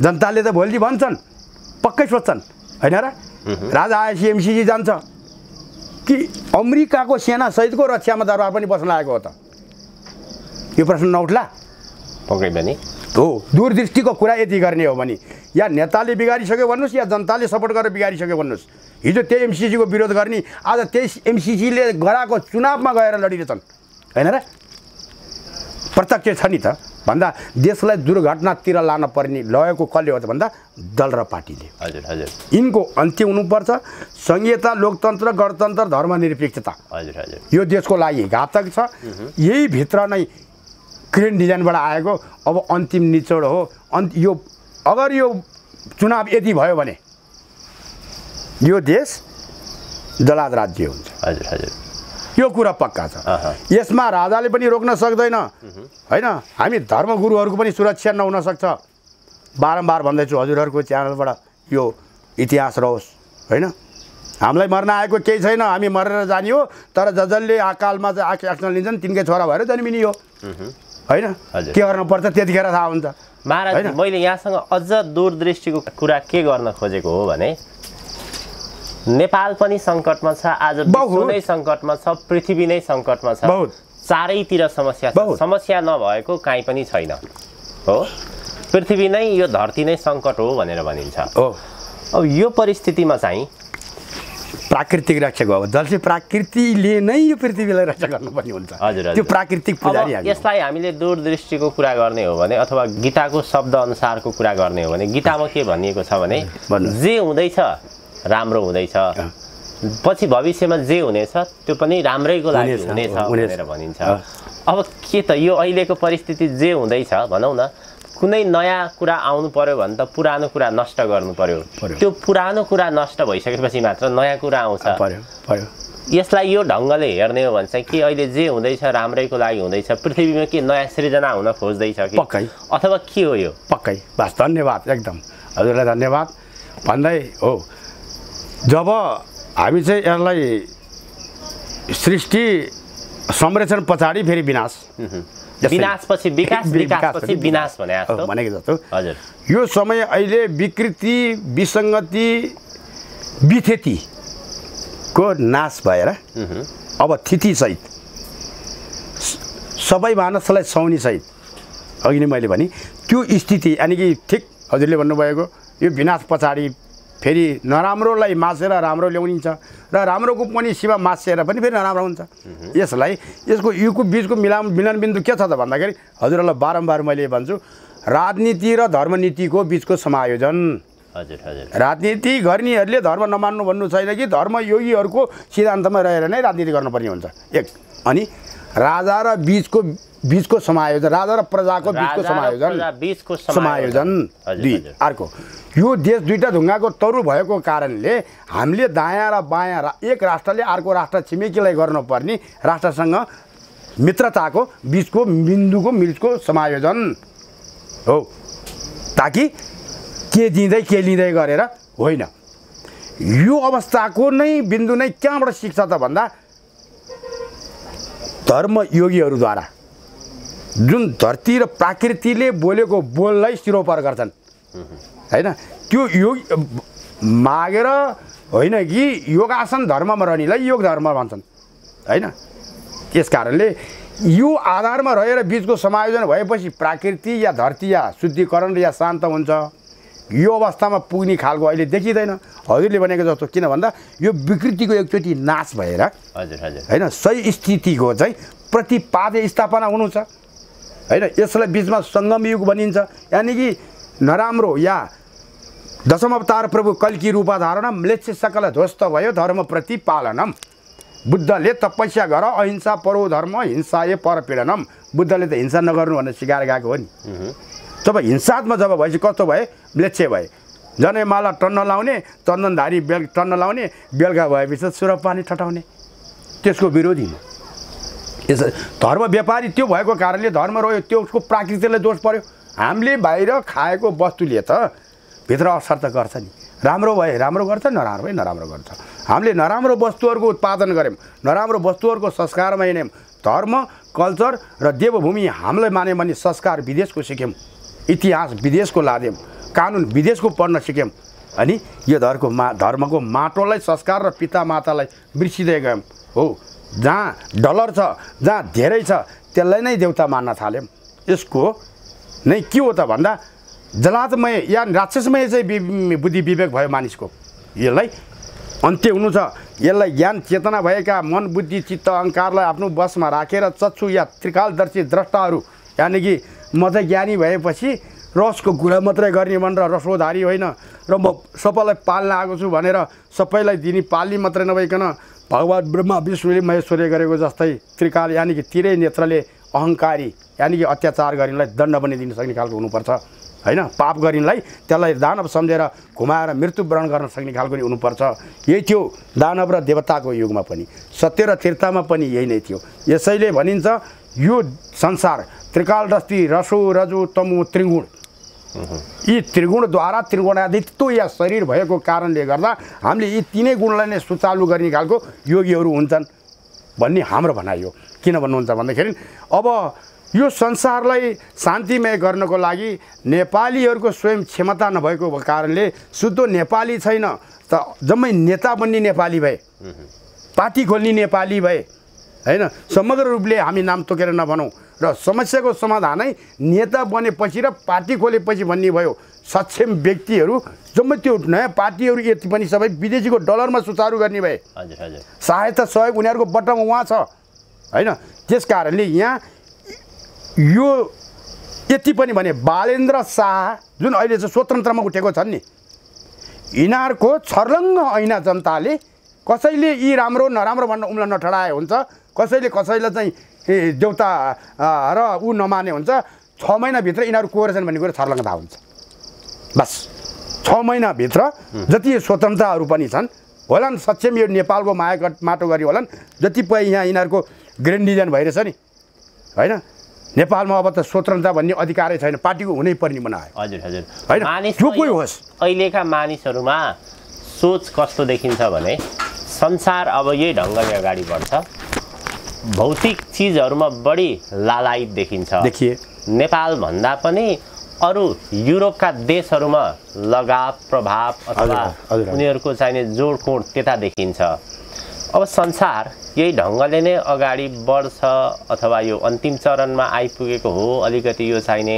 जनताले त भोलि भन्छन्, पक्कै सोध्छन् होइन र? राजा आएपछि एमसीसी जान्छ कि अमेरिकाको सेना सहितको रक्षामा दरबार पनि बस्न लागेको हो त? यो प्रश्न नउठ्ला? पक्कै पनि हो। दूरदृष्टिको कुरा यति गर्ने हो भने या नेताले बिगारिसक्यो भन्नुहोस् या जनताले सपोर्ट गरेर बिगारिसक्यो भन्नुहोस्। हिजो त्यही एमसीसीको विरोध गर्ने आज त्यही एमसीसीले गराएको चुनावमा गएर लडिरहेछन् होइन र? प्रत्यक्ष छ नि त। भन्दा देशलाई दुर्घटनातिर लान पर्ने लगेको कसले हो त भन्दा दल र पार्टीले। हजुर हजुर। यिनको अन्त्य हुनुपर्छ। संहिता, लोकतन्त्र, गणतन्त्र, धर्मनिरपेक्षता यो देशको लागि घातक छ। यही भित्र नै ग्रिन डिजाइनबाट आएको अब अन्तिम निचोड हो। यो अगर यो चुनाव यदि भयो भने यो देश जलाद राज्य हुन्छ। हजुर हजुर। यो कुरा पक्का छ। यसमा राजाले पनि रोक्न सक्दैन होइन। हामी धर्मगुरुहरूको पनि सुरक्षा नहुन सक्छ। बारम्बार भन्दैछु हजुरहरूको च्यानलबाट यो इतिहास रहोस् होइन। हामीलाई मर्न आएको केही छैन, हामी मरेर जाने हो। तर जसले अकालमा चाहिँ एक्सन लिन्छन् तिनकै छोरा भएर जन्मिने हो होइन। के गर्नुपर्छ त्यतिखेर थाहा हुन्छ। महाराज, मैले यहाँसँग अझ दूरदृष्टिको कुरा के गर्न खोजेको हो भने नेपाल पनि सङ्कटमा छ, आज विश्व नै सङ्कटमा छ, पृथ्वी नै सङ्कटमा छ, चारैतिर समस्या छ। समस्या नभएको काहीँ पनि छैन हो। पृथ्वी नै, यो धरती नै सङ्कट हो भनेर भनिन्छ हो। अब यो परिस्थितिमा चाहिँ प्राकृतिक रक्षक हो। जसले प्रकृतिले नै यो पृथ्वीलाई रक्षा गर्नुपर्ने हुन्छ। हजुर। त्यो प्राकृतिक पुजारी। यसलाई हामीले दूरदृष्टिको कुरा गर्ने हो भने अथवा गीताको शब्द अनुसारको कुरा गर्ने हो भने गीतामा के भनिएको छ भने जे हुँदैछ राम्रो हुँदैछ, पछि भविष्यमा जे हुनेछ त्यो पनि राम्रैको लागि हुनेछ भनेर भनिन्छ। अब के त यो अहिलेको परिस्थिति जे हुँदैछ भनौँ न, कुनै नयाँ कुरा आउनु पर्यो भने त पुरानो कुरा नष्ट गर्नु पर्यो। त्यो पुरानो कुरा नष्ट भइसकेपछि मात्र नयाँ कुरा आउँछ। यसलाई यो ढङ्गले हेर्ने हो भने चाहिँ के अहिले जे हुँदैछ राम्रैको लागि हुँदैछ, पृथ्वीमा के नयाँ सृजना हुन खोज्दैछ कि पक्कै अथवा के हो यो? पक्कै। बस धन्यवाद, एकदम हजुरलाई धन्यवाद भन्दै हो। जब हामी चाहिँ यसलाई सृष्टि संरक्षण पछाडि फेरि विनाश, विनाशपछि विकास, विकासपछि विनाश भनेको जस्तो हजुर। यो समय अहिले विकृति, विसङ्गति, विथेतीको नाश भएर अब थितिसहित सबै मानसलाई सौनीसहित अघि नै मैले भने त्यो स्थिति यानि कि ठिक हजुरले भन्नुभएको यो विनाश पछाडि फेरि नराम्रोलाई मासेर राम्रो ल्याउनिन्छ र राम्रोको पनि सीमा मासेर पनि फेरि नराम्रो हुन्छ। यसलाई यसको बिचको मिलनबिन्दु के छ त भन्दाखेरि हजुरहरूलाई बारम्बार मैले भन्छु राजनीति र धर्मनीतिको बिचको समायोजन। हजुर हजुर राजनीति गर्नेहरूले धर्म नमान्नु भन्नु छैन कि धर्मयोगीहरूको सिद्धान्तमा रहेर नै राजनीति गर्नुपर्ने हुन्छ एक। अनि राजा र बीचको समायोजन, राजा र प्रजाको बिचको समायोजन दुई। अर्को यो देश दुईटा ढुङ्गाको तरु भएको कारणले हामीले दायाँ र बायाँ एक राष्ट्रले अर्को राष्ट्र छिमेकीलाई गर्नुपर्ने राष्ट्रसँग मित्रताको बिचको बिन्दुको मिलको समायोजन हो, ताकि के दिँदै के लिँदै गरेर होइन। यो अवस्थाको नै बिन्दु नै कहाँबाट सिक्छ त भन्दा धर्मयोगीहरूद्वारा जुन धरती र प्रकृतिले बोलेको बोललाई सिरोपर गर्छन् हैन, त्यो योग मागेर होइन कि योगासन धर्ममा रहनेलाई योग धर्म भन्छन् हैन। त्यस कारणले यो आधारमा रहेर बिचको समायोजन भएपछि प्रकृति या धरती या शुद्धिकरण या शान्त हुन्छ। यो अवस्थामा पुग्ने खालको अहिले देखिँदैन हजुरले भनेको जस्तो, किन भन्दा यो विकृतिको एकचोटि नाश भएर हजुर हजुर हैन सही स्थितिको चाहिँ प्रतिपाद्य स्थापना हुनु छ हैन। यसलाई बिचमा सङ्गम युग भनिन्छ, यानि कि नराम्रो या दशम अवतार प्रभु कल्की रूपाधारण म्लेच्छ सकल ध्वस्त भयो धर्म प्रतिपालनम। बुद्धले तपस्या गर अहिंसा परो धर्म हिंसाए परपीडनम। बुद्धले त हिंसा नगर्नु भनेर सिकाएर गएको हो नि। तब हिंसात्मक जब भएपछि कस्तो भए म्लेच्छ भए, जनैमाला टन्न लाउने चन्दनधारी टन्न लाउने बेलुका भएपछि सुरप पानी ठटाउने त्यसको विरोधी। यस धर्म व्यापारी त्यो भएको कारणले धर्म रह्यो, त्यो उसको प्राकृतिकलाई दोष पर्यो। हामीले बाहिर खाएको वस्तुले त भित्र असर त गर्छ नि, राम्रो भए राम्रो गर्छ, नराम्रो भए नराम्रो गर्छ। हामीले नराम्रो वस्तुहरूको उत्पादन गऱ्यौँ, नराम्रो वस्तुहरूको संस्कारमा हिँड्यौँ, धर्म कल्चर र देवभूमि हामीलाई मान्यो भने संस्कार विदेशको सिक्यौँ, इतिहास विदेशको लाद्यौँ, कानुन विदेशको पढ्न सिक्यौँ। अनि यो धर्मको माटोलाई संस्कार र पिता मातालाई बिर्सिँदै गयौँ हो। जहाँ डलर छ, जहाँ धेरै छ त्यसलाई नै देवता मान्न थाल्यौँ। यसको नै के हो त भन्दा जलातमय या राक्षसमय चाहिँ बुद्धि विवेक भयो मानिसको। यसलाई अन्त्य हुनु छ। यसलाई ज्ञान चेतना भएका मन बुद्धि चित्त अहङ्कारलाई आफ्नो बसमा राखेर चक्षु या त्रिकालदर्शी द्रष्टाहरू, यानि कि म चाहिँ ज्ञानी भएपछि रसको कुरा मात्रै गर्ने भनेर रसोधारी होइन र म सबैलाई पाल्न आएको छु भनेर सबैलाई दिने पाल्ने मात्रै नभइकन भगवान् ब्रह्मा विष्णुले महेश्वरी गरेको जस्तै त्रिकाल यानि कि तिरै नेत्रले अहङ्कारी यानि कि अत्याचार गरिनलाई दण्ड पनि दिन सक्ने खालको हुनुपर्छ हैन। पाप गरिनलाई त्यसलाई दानव सम्झेर घुमाएर मृत्युवरण गर्न सक्ने खालको नि हुनुपर्छ। यही थियो दानव र देवताको युगमा पनि, सत्य र तीर्थमा पनि यही नै थियो। यसैले भनिन्छ यो संसार त्रिकालदर्शी रसो रजो तमो त्रिगुण, यी त्रिगुणद्वारा त्रिगुणातीत या शरीर भएको कारणले गर्दा हामीले यी तीनै गुणलाई नै सुचालु गर्ने खालको योगीहरू हुन्छन् भन्ने हाम्रो भनाइ हो। किन भन्नुहुन्छ भन्दाखेरि अब यो संसारलाई शान्तिमय गर्नको लागि नेपालीहरूको स्वयं क्षमता नभएको कारणले शुद्ध नेपाली छैन त जम्मै नेता बन्ने नेपाली भए, पार्टी खोल्ने नेपाली भए हैन। समग्र रूपले हामी नाम तोकेर नभनौँ र समस्याको समाधानै नेता बनेपछि र पार्टी खोलेपछि भन्ने भयो। सक्षम व्यक्तिहरू जम्मै त्यो नयाँ पार्टीहरू यति पनि सबै विदेशीको डलरमा सुचारू गर्ने भए। हजुर हजुर सहायता सहयोग उनीहरूको बट्टामा उहाँ छ हैन। त्यस कारणले यहाँ यो यति पनि भने बालेन्द्र शाह जुन अहिले चाहिँ स्वतन्त्रमा उठेको छन् नि, यिनीहरूको छर्लङ्ग ऐना जनताले कसैले यी राम्रो नराम्रो भन्न उम्ला नठडाए हुन्छ, कसैले चाहिँ देउता र ऊ नमाने हुन्छ। 6 महिनाभित्र यिनीहरू को रहेछन् भन्ने कुरो छर्लङ्ग थाहा हुन्छ। बस 6 महिनाभित्र जति स्वतन्त्रहरू पनि छन् होलान्, सक्षम यो नेपालको माया माटो गरी होलान्, जतिपय यहाँ यिनीहरूको ग्रेन्ड डिजाइन भइरहेछ नि होइन। नेपालमा अब त स्वतन्त्रता भन्ने अधिकारै छैन, पार्टीको हुनै पर्ने बनायो। हजुर हजुर होइन जो कोही होस्। अहिलेका मानिसहरूमा सोच कस्तो देखिन्छ भने संसार अब यही ढङ्गले अगाडि बढ्छ, भौतिक चिजहरूमा बढी लालायित देखिन्छ। देखिए नेपाल भन्दा पनि अरू युरोपका देशहरूमा लगाव प्रभाव अथवा उनीहरूको चाहिने जोडकोड त्यता देखिन्छ। अब संसार यही ढङ्गले नै अगाडि बढ्छ अथवा यो अन्तिम चरणमा आइपुगेको हो, अलिकति यो चाहिने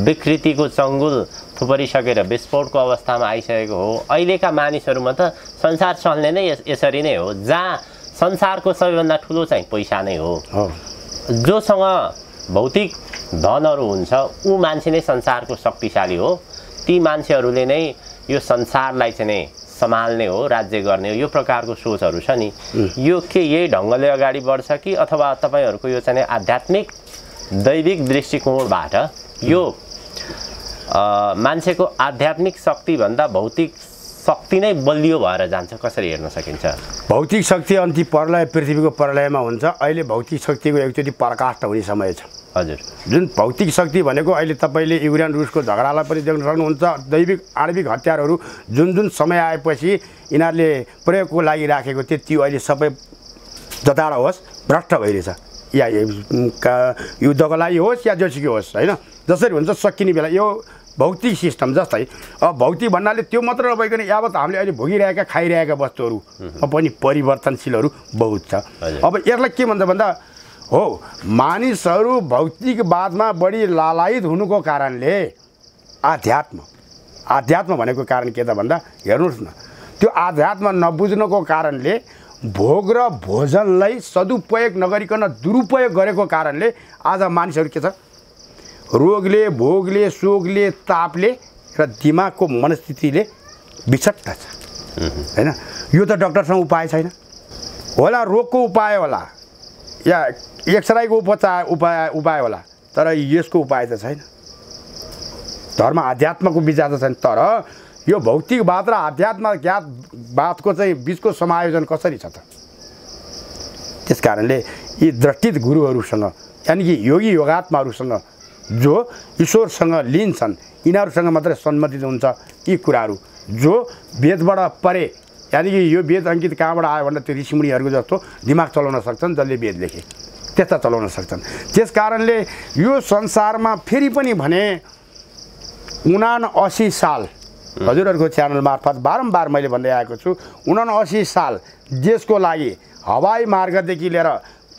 विकृतिको चङ्गुल थुपरिसकेर विस्फोटको अवस्थामा आइसकेको हो। अहिलेका मानिसहरूमा त संसार चल्ने नै यसरी नै हो, जहाँ संसारको सबैभन्दा ठुलो चाहिँ पैसा नै हो। जोसँग भौतिक धनहरू हुन्छ ऊ मान्छे नै संसारको शक्तिशाली हो। ती मान्छेहरूले नै यो संसारलाई चाहिँ नै सम्हाल्ने हो, राज्य गर्ने हो, यो प्रकारको सोचहरू छ नि। यो के यही ढङ्गले अगाडि बढ्छ कि अथवा तपाईँहरूको यो चाहिँ आध्यात्मिक दैविक दृष्टिकोणबाट यो मान्छेको आध्यात्मिक शक्तिभन्दा भौतिक शक्ति नै बलियो भएर जान्छ, कसरी हेर्न सकिन्छ? भौतिक शक्ति अन्ति प्रलय पृथ्वीको प्रलयमा हुन्छ। अहिले भौतिक शक्तिको एकचोटि पराकाष्ठ हुने समय छ। हजुर, जुन भौतिक शक्ति भनेको अहिले तपाईँले युक्रेन रुसको झगडालाई पनि देख्न सक्नुहुन्छ। दैविक आणविक हतियारहरू जुन जुन समय आएपछि यिनीहरूले प्रयोगको लागि राखेको थियो त्यो अहिले सबै जताडा होस् भ्रष्ट भइरहेछ, या युद्धको लागि होस् या जोसुकै होस्, होइन? जसरी हुन्छ सकिने बेला यो भौतिक सिस्टम जस्तै अब भौतिक भन्नाले त्यो मात्र नभइकन यावत हामीले अहिले भोगिरहेका खाइरहेका वस्तुहरू पनि परिवर्तनशीलहरू बहुत छ। अब यसलाई के भन्छ भन्दा हो, मानिसहरू भौतिकवादमा बढी लालायित हुनुको कारणले आध्यात्म भनेको कारण के त भन्दा हेर्नुहोस् न, त्यो आध्यात्म नबुझ्नुको कारणले भोग र भोजनलाई सदुपयोग नगरिकन दुरुपयोग गरेको कारणले आज मानिसहरू के छ, रोगले, भोगले, शोकले, तापले र दिमागको मनस्थितिले बिछट्टा छ, होइन? यो त डक्टरसँग उपाय छैन होला, रोगको उपाय होला या एक्सराईको उपाय होला, तर यसको उपाय त छैन। धर्म अध्यात्मको विचार त छैन। तर यो भौतिकवाद र अध्यात्म ज्ञातवादको चाहिँ बिचको समायोजन कसरी छ त? त्यस कारणले यी दृष्टित गुरुहरूसँग यानि कि योगी योगात्माहरूसँग जो ईश्वरसँग लीन छन् यिनीहरूसँग मात्रै सम्बन्धित हुन्छ यी कुराहरू। जो वेदबाट परे यानि कि यो वेद अङ्कित कहाँबाट आयो भन्दा त्यो ऋषिमुनिहरूको जस्तो दिमाग चलाउन सक्छन्, जसले वेद लेखे त्यस्ता चलाउन सक्छन्। त्यस कारणले यो संसारमा फेरि पनि भने 79 साल हजुरहरूको च्यानल मार्फत बारम्बार मैले भन्दै आएको छु, 79 साल देशको लागि हवाई मार्गदेखि लिएर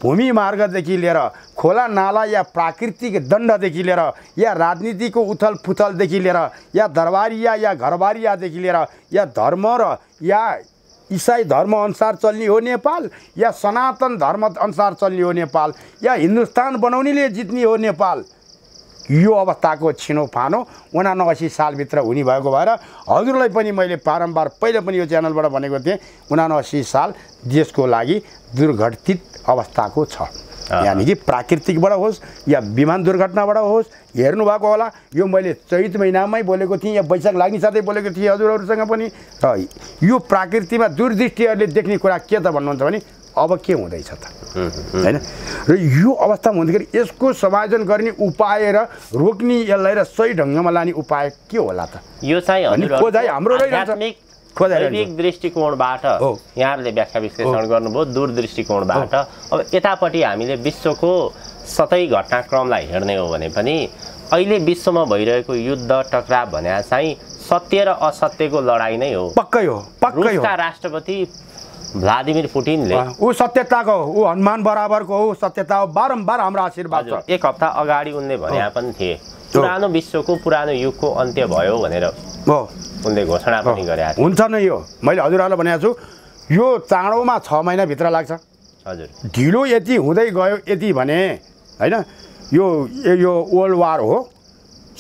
भूमि मार्गदेखि लिएर खोला नाला या प्राकृतिक दण्डदेखि लिएर या राजनीतिको उथल पुथलदेखि लिएर या दरबारिया या घरबारियादेखि लिएर या धर्म र या इसाई धर्म अनुसार चल्ने हो नेपाल या सनातन धर्म अनुसार चल्ने हो नेपाल या हिन्दुस्तान बनाउनेले जित्ने हो नेपाल, यो अवस्थाको छिनोफानो 79 सालभित्र हुने भएको भएर हजुरलाई पनि मैले बारम्बार पहिला पनि यो च्यानलबाट भनेको थिएँ, 79 साल देशको लागि दुर्घटित अवस्थाको छ। यानि कि प्राकृतिकबाट होस् या विमान दुर्घटनाबाट होस्, हेर्नुभएको होला यो मैले चैत महिनामै बोलेको थिएँ या वैशाख लाग्ने साथै बोलेको थिएँ हजुरहरूसँग पनि। र यो प्रकृतिमा दूरदृष्टिहरूले देख्ने कुरा के त भन्नुहुन्छ भने अब के हुँदैछ त, होइन? र यो अवस्थामा हुँदाखेरि यसको समायोजन गर्ने उपाय र रोक्ने यसलाई र सही ढङ्गमा लाने उपाय के होला त? यो चाहिँ खोजाइ हाम्रो दैविक दृष्टिकोणबाट यहाँहरूले व्याख्या विश्लेषण गर्नुभयो, दूरदृष्टिकोणबाट। अब यतापट्टि हामीले विश्वको सतै घटनाक्रमलाई हेर्ने हो भने पनि अहिले विश्वमा भइरहेको युद्ध टकराव भने चाहिँ सत्य र असत्यको लडाइँ नै हो। पक्कै हो, पक्कै हो। रुसका राष्ट्रपति भ्लादिमिर पुटिनले ऊ सत्यताको ऊ हनुमान बराबरको हो, सत्यता हो, बारम्बार हाम्रो आशीर्वाद छ। एक हप्ता अगाडि उनले भने पनि थिए पुरानो विश्वको पुरानो युगको अन्त्य भयो भनेर उनले घोषणा पनि गरे। हुन्छ नै, यो मैले हजुरहरूलाई भनेको छु, यो चाँडोमा 6 महिनाभित्र लाग्छ। हजुर, ढिलो यति हुँदै गयो यति भने होइन, यो वर्ल्ड वार हो,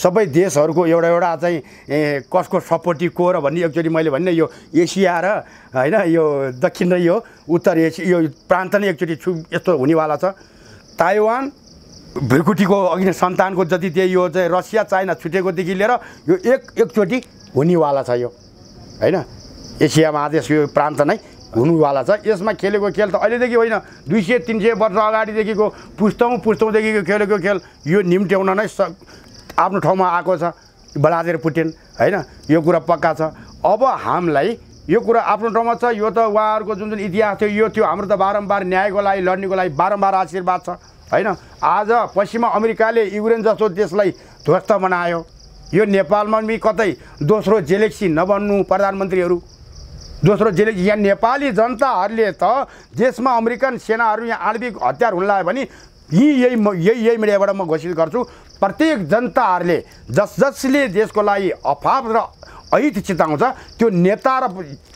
सबै देशहरूको एउटा चाहिँ कसको सपोर्टी को र भन्ने एकचोटि मैले भने यो एसिया र होइन यो दक्षिण र यो उत्तर एसिया यो प्रान्त नै एकचोटि यस्तो हुनेवाला छ। ताइवान भ्रिकुटीको अघि सन्तानको जति त्यही यो चाहिँ रसिया चाइना छुटेकोदेखि लिएर यो एकचोटि हुनेवाला छ, यो होइन एसिया महादेश यो प्रान्त नै हुनुवाला छ। यसमा खेलेको खेल त अहिलेदेखि होइन, 200-300 वर्ष अगाडिदेखिको पुस्तौँदेखिको खेलेको खेल यो निम्ट्याउन नै आफ्नो ठाउँमा आएको छ भ्लादिमिर पुटिन, होइन? यो कुरा पक्का छ। अब हामीलाई यो कुरा आफ्नो ठाउँमा छ, यो त उहाँहरूको जुन जुन इतिहास थियो यो थियो, हाम्रो त बारम्बार न्यायको लागि लड्नेको लागि बारम्बार आशीर्वाद छ, होइन? आज पश्चिम अमेरिकाले युक्रेन जस्तो देशलाई ध्वस्त बनायो, यो नेपालमा पनि कतै दोस्रो जेलेक्सी नबन्नु प्रधानमन्त्रीहरू, दोस्रो जेले यहाँ नेपाली जनताहरूले त देशमा अमेरिकन सेनाहरू यहाँ आणविक हतियार हुन लाग्यो भने यही मिडियाबाट म घोषित गर्छु, प्रत्येक जनताहरूले जसले देशको लागि अफाप र अहित चिताउँछ त्यो नेता र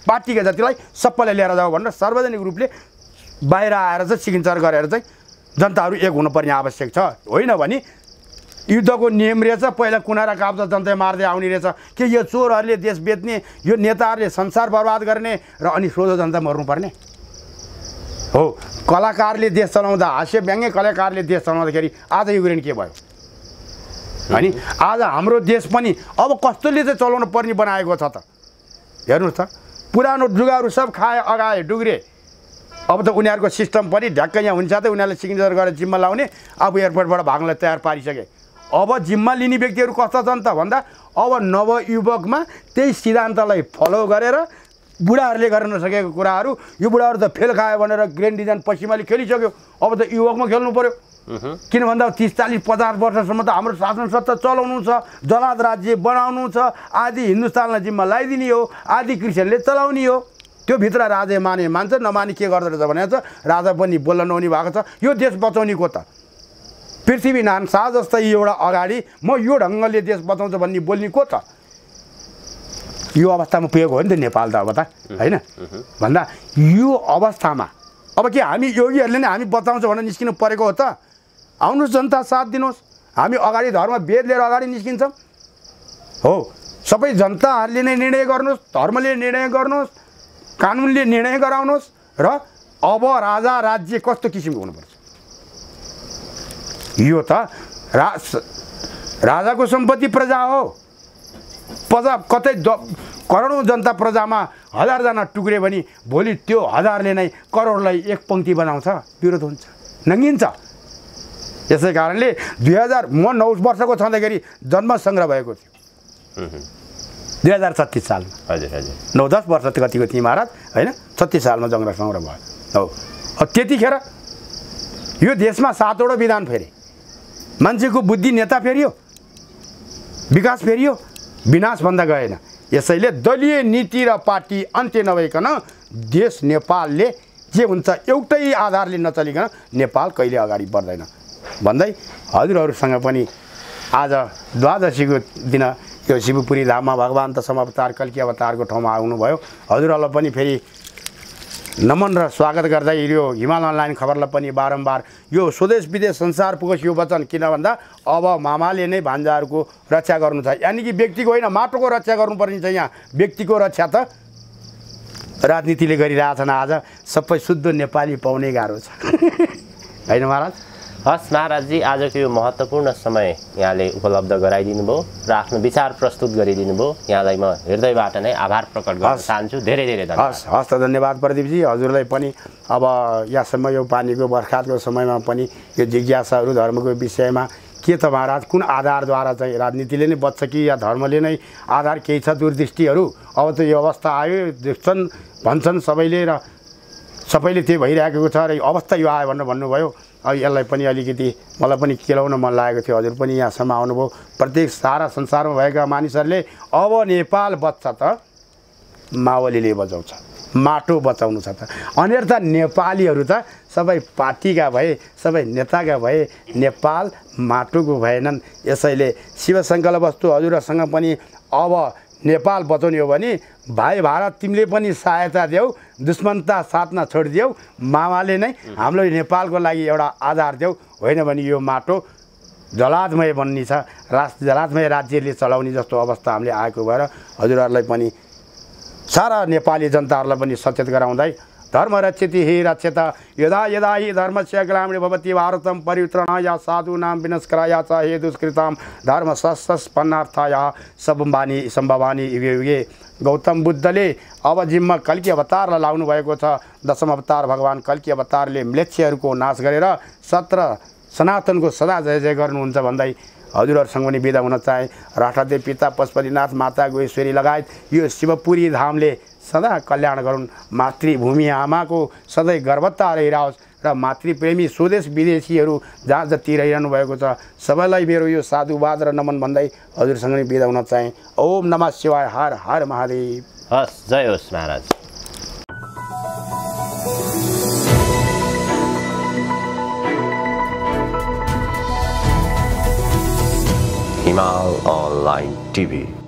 पार्टीका जतिलाई सबैलाई लिएर जाऊ भनेर सार्वजनिक रूपले बाहिर आएर चाहिँ सिग्नेचर गरेर चाहिँ जनताहरू एक हुनुपर्ने आवश्यक छ। होइन भने युद्धको नियम रहेछ, पहिला कुना र काप्चा जनता मार्दै आउने रहेछ कि यो चोरहरूले देश बेच्ने, यो नेताहरूले संसार बर्बाद गर्ने र अनि सोझो जनता मर्नुपर्ने हो। कलाकारले देश चलाउँदा, हास्य व्यङ्ग्य कलाकारले देश चलाउँदाखेरि आज युक्रेन के भयो अनि आज हाम्रो देश पनि अब कस्तोले चाहिँ चलाउनु पर्ने बनाएको छ त हेर्नुहोस् त। पुरानो जुगाहरू सब खाए अगाए डुग्रे, अब त उनीहरूको सिस्टम पनि ढ्याक्कै यहाँ हुन्छ त उनीहरूले सिग्नेचर गरेर जिम्मा लाउने, अब एयरपोर्टबाट भाग्नलाई तयार पारिसके। अब जिम्मा लिने व्यक्तिहरू कस्ता छन् त भन्दा अब नवयुवकमा त्यही सिद्धान्तलाई फलो गरेर बुढाहरूले गर्न नसकेको कुराहरू यो बुढाहरू त फेल खायो भनेर ग्रेन्ड डिजाइन पश्चिमाले खेलिसक्यो, अब त युवकमा खेल्नु पर्यो। किन भन्दा 30, 40, 50 वर्षसम्म त हाम्रो शासन सत्ता चलाउनु छ, जलाद राज्य बनाउनु छ, आदि हिन्दुस्तानलाई जिम्मा लगाइदिने हो, आदि क्रिस्चियनले चलाउने हो। त्यो भित्र राजा मान्छ, नमाने के गर्दो रहेछ भने चाहिँ राजा पनि बोल्न नहुने भएको छ। यो देश बचाउने को त पृथ्वीनारायण शाह जस्तै एउटा अगाडि म यो ढङ्गले देश बचाउँछु भन्ने बोल्ने को त? यो अवस्थामा पुगेको हो नि त नेपाल त अब त होइन भन्दा यो अवस्थामा अब के हामी योगीहरूले नै हामी बचाउँछ भनेर निस्किनु परेको हो त? आउनुहोस् जनता साथ दिनुहोस्, हामी अगाडि धर्म वेद लिएर अगाडि निस्किन्छौँ हो। सबै जनताहरूले नै निर्णय गर्नुहोस्, धर्मले निर्णय गर्नुहोस्, कानुनले निर्णय गराउनुहोस् र अब राजा राज्य कस्तो किसिमको हुनुपर्छ। यो त राजाको सम्पत्ति प्रजा हो, प्रजा कतै करोडौँ जनता प्रजामा 1000जना टुक्रे भने भोलि त्यो 1000ले नै करोडलाई एक पङ्क्ति बनाउँछ, विरोध हुन्छ, नङ्गिन्छ। यसै कारणले म 9 वर्षको छँदाखेरि जन्म सङ्ग्रह भएको थियो 2036 सालमा। हजुर हजुर 9-10 वर्ष कतिको थिएँ महाराज होइन, 36 सालमा जङ्ग्रह सङ्ग्रह भयो हो। त्यतिखेर यो देशमा 7वटा विधान फेरे, मान्छेको बुद्धि नेता फेरियो, विकास फेरियो, विनाश भन्दा गएन। यसैले दलीय नीति र पार्टी अन्त्य नभइकन देश नेपालले जे हुन्छ एउटै आधारले नचलिकन नेपाल कहिले अगाडि बढ्दैन भन्दै हजुरहरूसँग पनि आज द्वादशीको दिन यो शिवपुरी धाममा भगवान् दशम अवतार कल्की अवतारको ठाउँमा आउनुभयो। हजुरहरूलाई पनि फेरि नमन र स्वागत गर्दै यो हिमाल अनलाइन खबरलाई पनि बारम्बार यो स्वदेश विदेश संसार पुगोस् यो वचन, किन भन्दा अब मामाले नै भान्जाहरूको रक्षा गर्नु छ, यानि कि व्यक्तिको होइन माटोको रक्षा गर्नुपर्ने छ। यहाँ व्यक्तिको रक्षा त राजनीतिले गरिरहेछन्, आज सबै शुद्ध नेपाली पाउने गाह्रो छ होइन महाराज। हस् महाराजजी, आजको यो महत्त्वपूर्ण समय यहाँले उपलब्ध गराइदिनु भयो र आफ्नो विचार प्रस्तुत गरिदिनु भयो। यहाँलाई म हृदयबाट नै आभार प्रकट गर्न चाहन्छु। धेरै धेरै धन्यवाद। हस् त धन्यवाद प्रदीपजी। हजुरलाई पनि अब यहाँसम्म यो पानीको बर्खातको समयमा पनि यो जिज्ञासाहरू धर्मको विषयमा के त महाराज कुन आधारद्वारा चाहिँ राजनीतिले नै बच्छ कि या धर्मले नै आधार केही छ दूरदृष्टिहरू? अब त यो अवस्था आयो देख्छन् भन्छन् सबैले र सबैले त्यही भइरहेको छ र अवस्था यो आयो भनेर भन्नुभयो। अब यसलाई पनि अलिकति मलाई पनि केलाउन मन लागेको थियो, हजुर पनि यहाँसम्म आउनुभयो। प्रत्येक सारा संसारमा भएका मानिसहरूले अब नेपाल बच्छ त माओवादीले बचाउँछ, माटो बचाउनु छ त अन्यथा नेपालीहरू त सबै पार्टीका भए, सबै नेताका भए, नेपाल माटोको भएनन्। यसैले शिव सङ्कल्प वस्तु हजुरसँग पनि अब नेपाल बचाउने हो भने भाइ भारत तिमीले पनि सहायता देऊ, दुश्मनता साथमा छोडिदेऊ, मामाले नै हाम्रो नेपालको लागि एउटा आधार देऊ। होइन भने यो माटो जलादमय बन्ने छ, जलादमय राज्यले चलाउने जस्तो अवस्था हामीले आएको भएर हजुरहरूलाई पनि सारा नेपाली जनताहरूलाई पनि सचेत गराउँदै धर्म रक्षति हि रक्षत यदा यदा हि धर्मस्य ग्लानिर्भवति भवति भारतं परित्राणाय साधूनां विनाशाय च हे दुष्कृतां धर्म संस्थापनार्थाय सम्भवानि युगे युगे। गौतम बुद्धले अब जिम्मा कल्की अवतारलाई लाउनु भएको छ। दशम अवतार भगवान् कल्की अवतारले म्लेच्छहरूको नाश गरेर 17 सनातनको सदा जय जय गर्नुहुन्छ भन्दै हजुरहरूसँग पनि बिदा हुन चाहे। राठादेव पिता पशुपतिनाथ माता गोश्वरी लगायत यो शिवपुरी धामले सदा कल्याण गरून्। मातृभूमि आमाको सधैँ गर्भता रहिरहोस् र मातृप्रेमी स्वदेश विदेशीहरू जहाँ जति रहिरहनु भएको छ सबैलाई मेरो यो साधुवाद र नमन भन्दै हजुरसँग पनि बिदा हुन चाहे। ओम नमः शिवाय, हर हर महादेव। हस्, जय होस् महाराज। हिमाल अनलाइन टिभी।